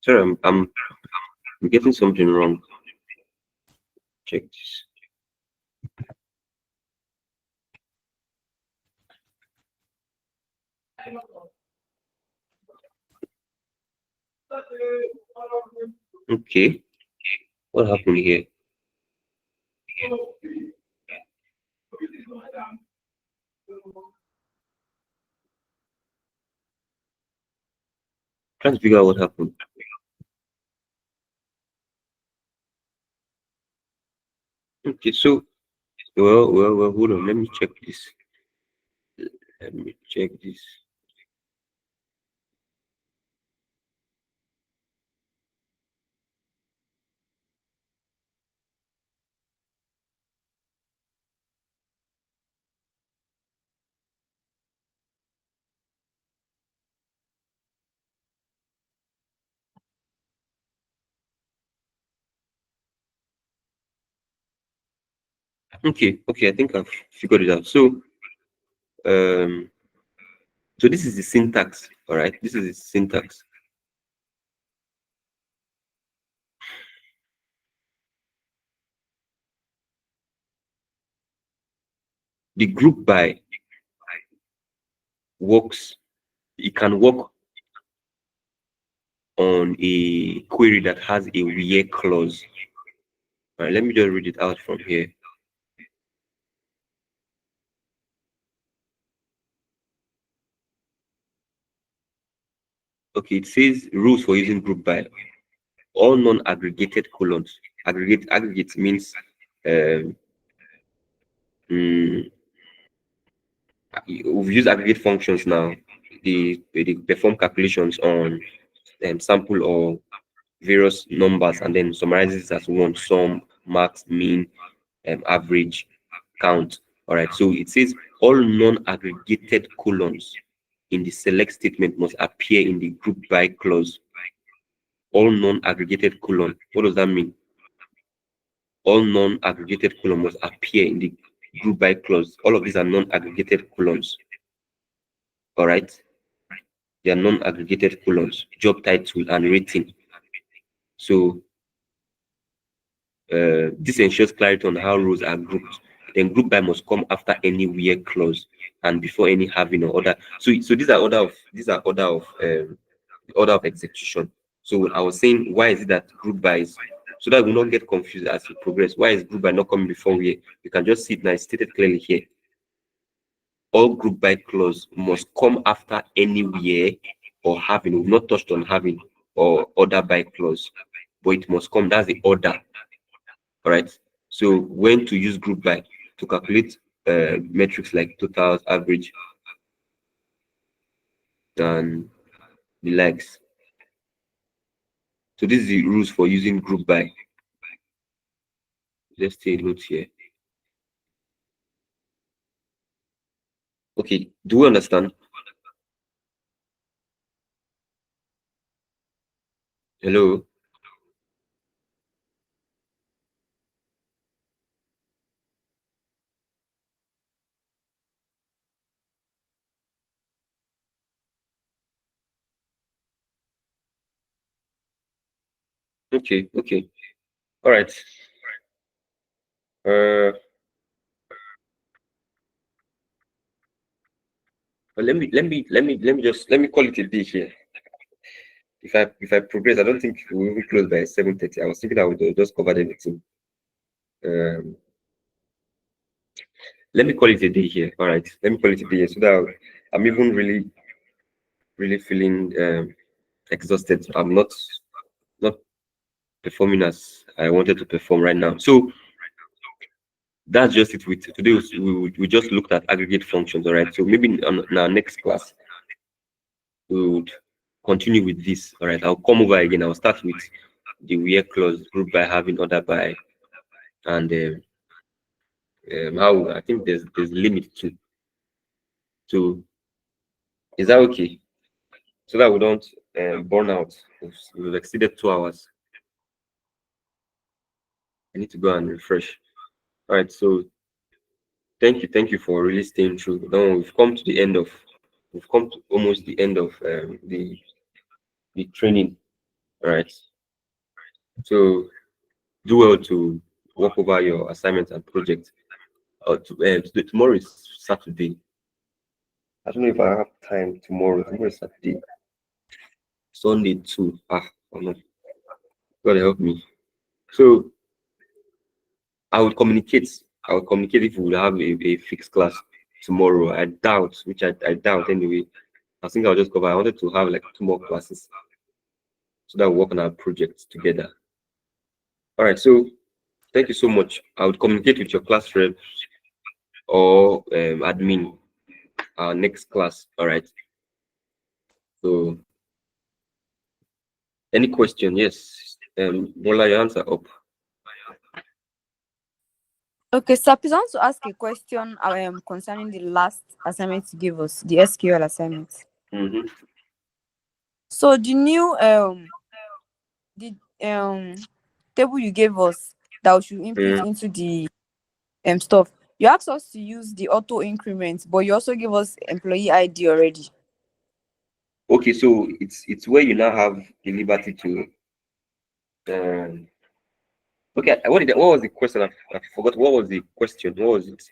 Sorry, I'm getting something wrong. Check this. Okay, what happened here? Trying to figure out what happened. Okay, so well, hold on. Let me check this. Let me check this. Okay, I think I've figured it out. So so this is the syntax, all right? This is the syntax. The group by works. It can work on a query that has a where clause. All right, let me just read it out from here. Okay, it says rules for using group by. All non-aggregated columns. Aggregate means we've used aggregate functions now. They perform calculations on sample or various numbers and then summarizes as one: sum, max, mean, average, count. All right. So it says all non-aggregated columns in the select statement must appear in the group by clause. All non-aggregated column. What does that mean? All non-aggregated columns must appear in the group by clause. All of these are non-aggregated columns. All right. They are non-aggregated columns. Job title and rating. So this ensures clarity on how rows are grouped. Then group by must come after any where clause and before any having or order. So these are order of execution. So I was saying, why is it that group by is, so that we will not get confused as we progress? Why is group by not coming before where? You can just see it now. It's stated clearly here. All group by clause must come after any where or having. We've not touched on having or order by clause, but it must come. That's the order. All right. So when to use group by to calculate metrics like totals, average, and the likes. So this is the rules for using group by. Let's take a note here. Okay, do we understand? Hello? Okay, okay. All right. But let me call it a day here. If I progress, I don't think we will close by 7:30. I was thinking I would just cover everything. Let me call it a day here. All right. Let me call it a day here so that I'm even really feeling exhausted. I'm not performing as I wanted to perform right now. So that's just it. With today, we just looked at aggregate functions. All right. So maybe in our next class, we would continue with this. All right. I'll come over again. I'll start with the where clause, group by, having, order by, and how I think there's limit to. So is that okay? So that we don't burn out. We've exceeded 2 hours. I need to go and refresh. All right. So thank you for really staying through. Now we've come to almost the end of the training. All right. So do well to work over your assignments and projects. Tomorrow is Saturday. I don't know if I have time tomorrow. Tomorrow is Saturday. Sunday too. Oh no. God help me. So I will communicate. If we will have a fixed class tomorrow. I doubt, which I doubt anyway. I think I'll just cover. I wanted to have like 2 more classes so that we work on our projects together. All right. So thank you so much. I would communicate with your class reps or admin our next class. All right. So any question? Yes. Bola, your answer up. Okay, so I want to ask a question concerning the last assignment you gave us, the SQL assignment. So the new table you gave us that we should input into the stuff. You asked us to use the auto increment, but you also give us employee ID already. Okay, so it's where you now have the liberty to. Okay, what was the question? I forgot. What was the question? What was it?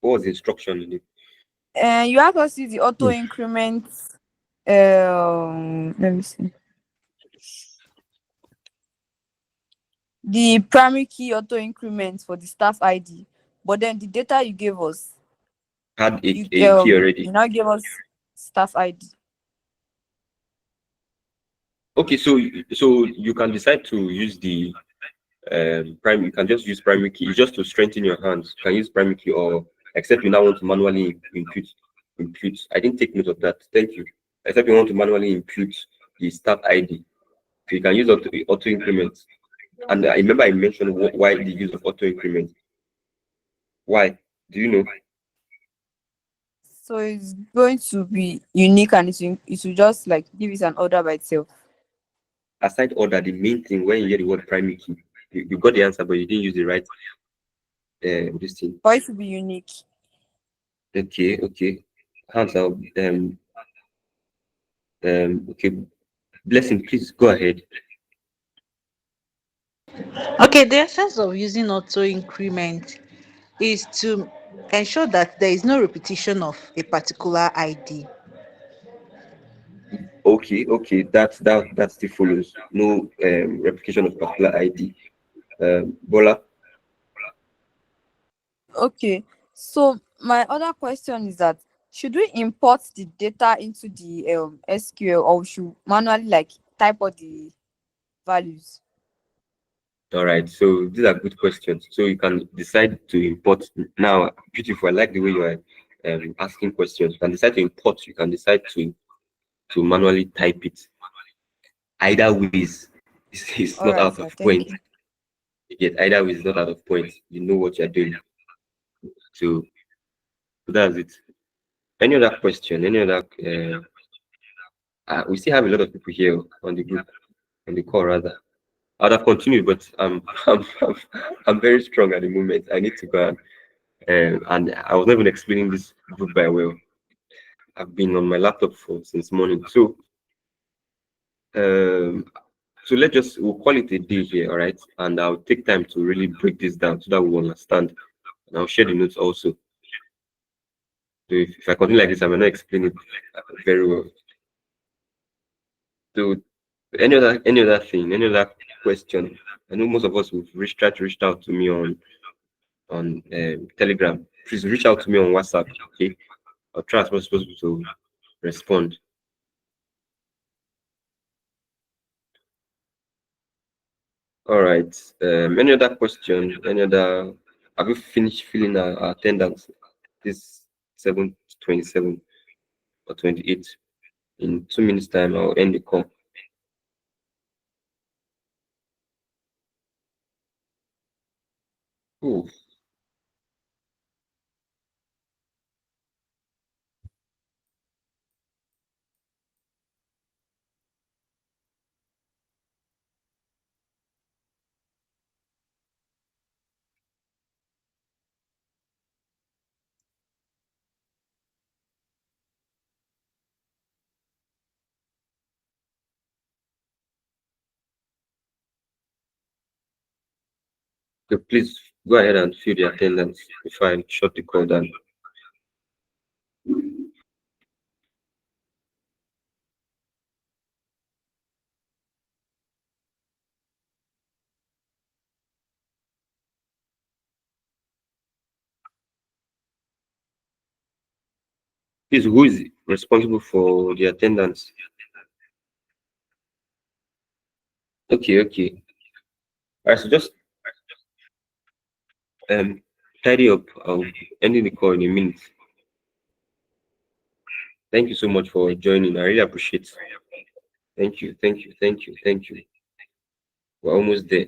What was the instruction in it? You asked us to use the auto increment. Let me see. the primary key auto increment for the staff ID, but then the data you gave us, Had a you key already. you now give us staff ID. Okay, so you can decide to use the primary. You can just use primary key. It's just to strengthen your hands. You can use primary key, or except you now want to manually impute. I didn't take note of that. Thank you. Except you want to manually impute the staff ID. So you can use auto increment. And I remember I mentioned why the use of auto increment. Why? Do you know? So it's going to be unique, and it will just like give it an order by itself. Aside order, the main thing when you hear the word primary key, you got the answer, but you didn't use the right this thing. For it to be unique. Okay. Hands up. Okay. Blessing, please go ahead. Okay, the essence of using auto increment is to ensure that there is no repetition of a particular ID. Okay. That still follows. No replication of particular ID. Bola. Okay. So my other question is that should we import the data into the SQL, or we should manually like type all the values? All right. So these are good questions. So you can decide to import now. Beautiful. I like the way you are asking questions. You can decide to import. You can decide to manually type it. Either ways, it's All not right, out sir. of Thank point. you. Yet either way is not out of point. You know what you're doing. So that's it. Any other question? Any other? We still have a lot of people here on the group, on the call rather. I'd have continued, but I'm very strong at the moment. I need to go and I was not even explaining this group by well. I've been on my laptop since morning. So we'll call it a day here, all right? And I'll take time to really break this down so that we understand. And I'll share the notes also. So if I continue like this, I may not explain it very well. So any other thing, any other question? I know most of us will reached out to me on Telegram. Please reach out to me on WhatsApp. Okay, I'll try as much as possible to respond. All right. Any other question? Any other? Have you finished filling our attendance? This 7:27 or 28. In 2 minutes time, I'll end the call. Ooh. Okay, please go ahead and fill the attendance before I shut the call down. Please, who is responsible for the attendance? Okay. All right, so just tidy up. I'll end the call in a minute. Thank you so much for joining. I really appreciate it. Thank you. We're almost there.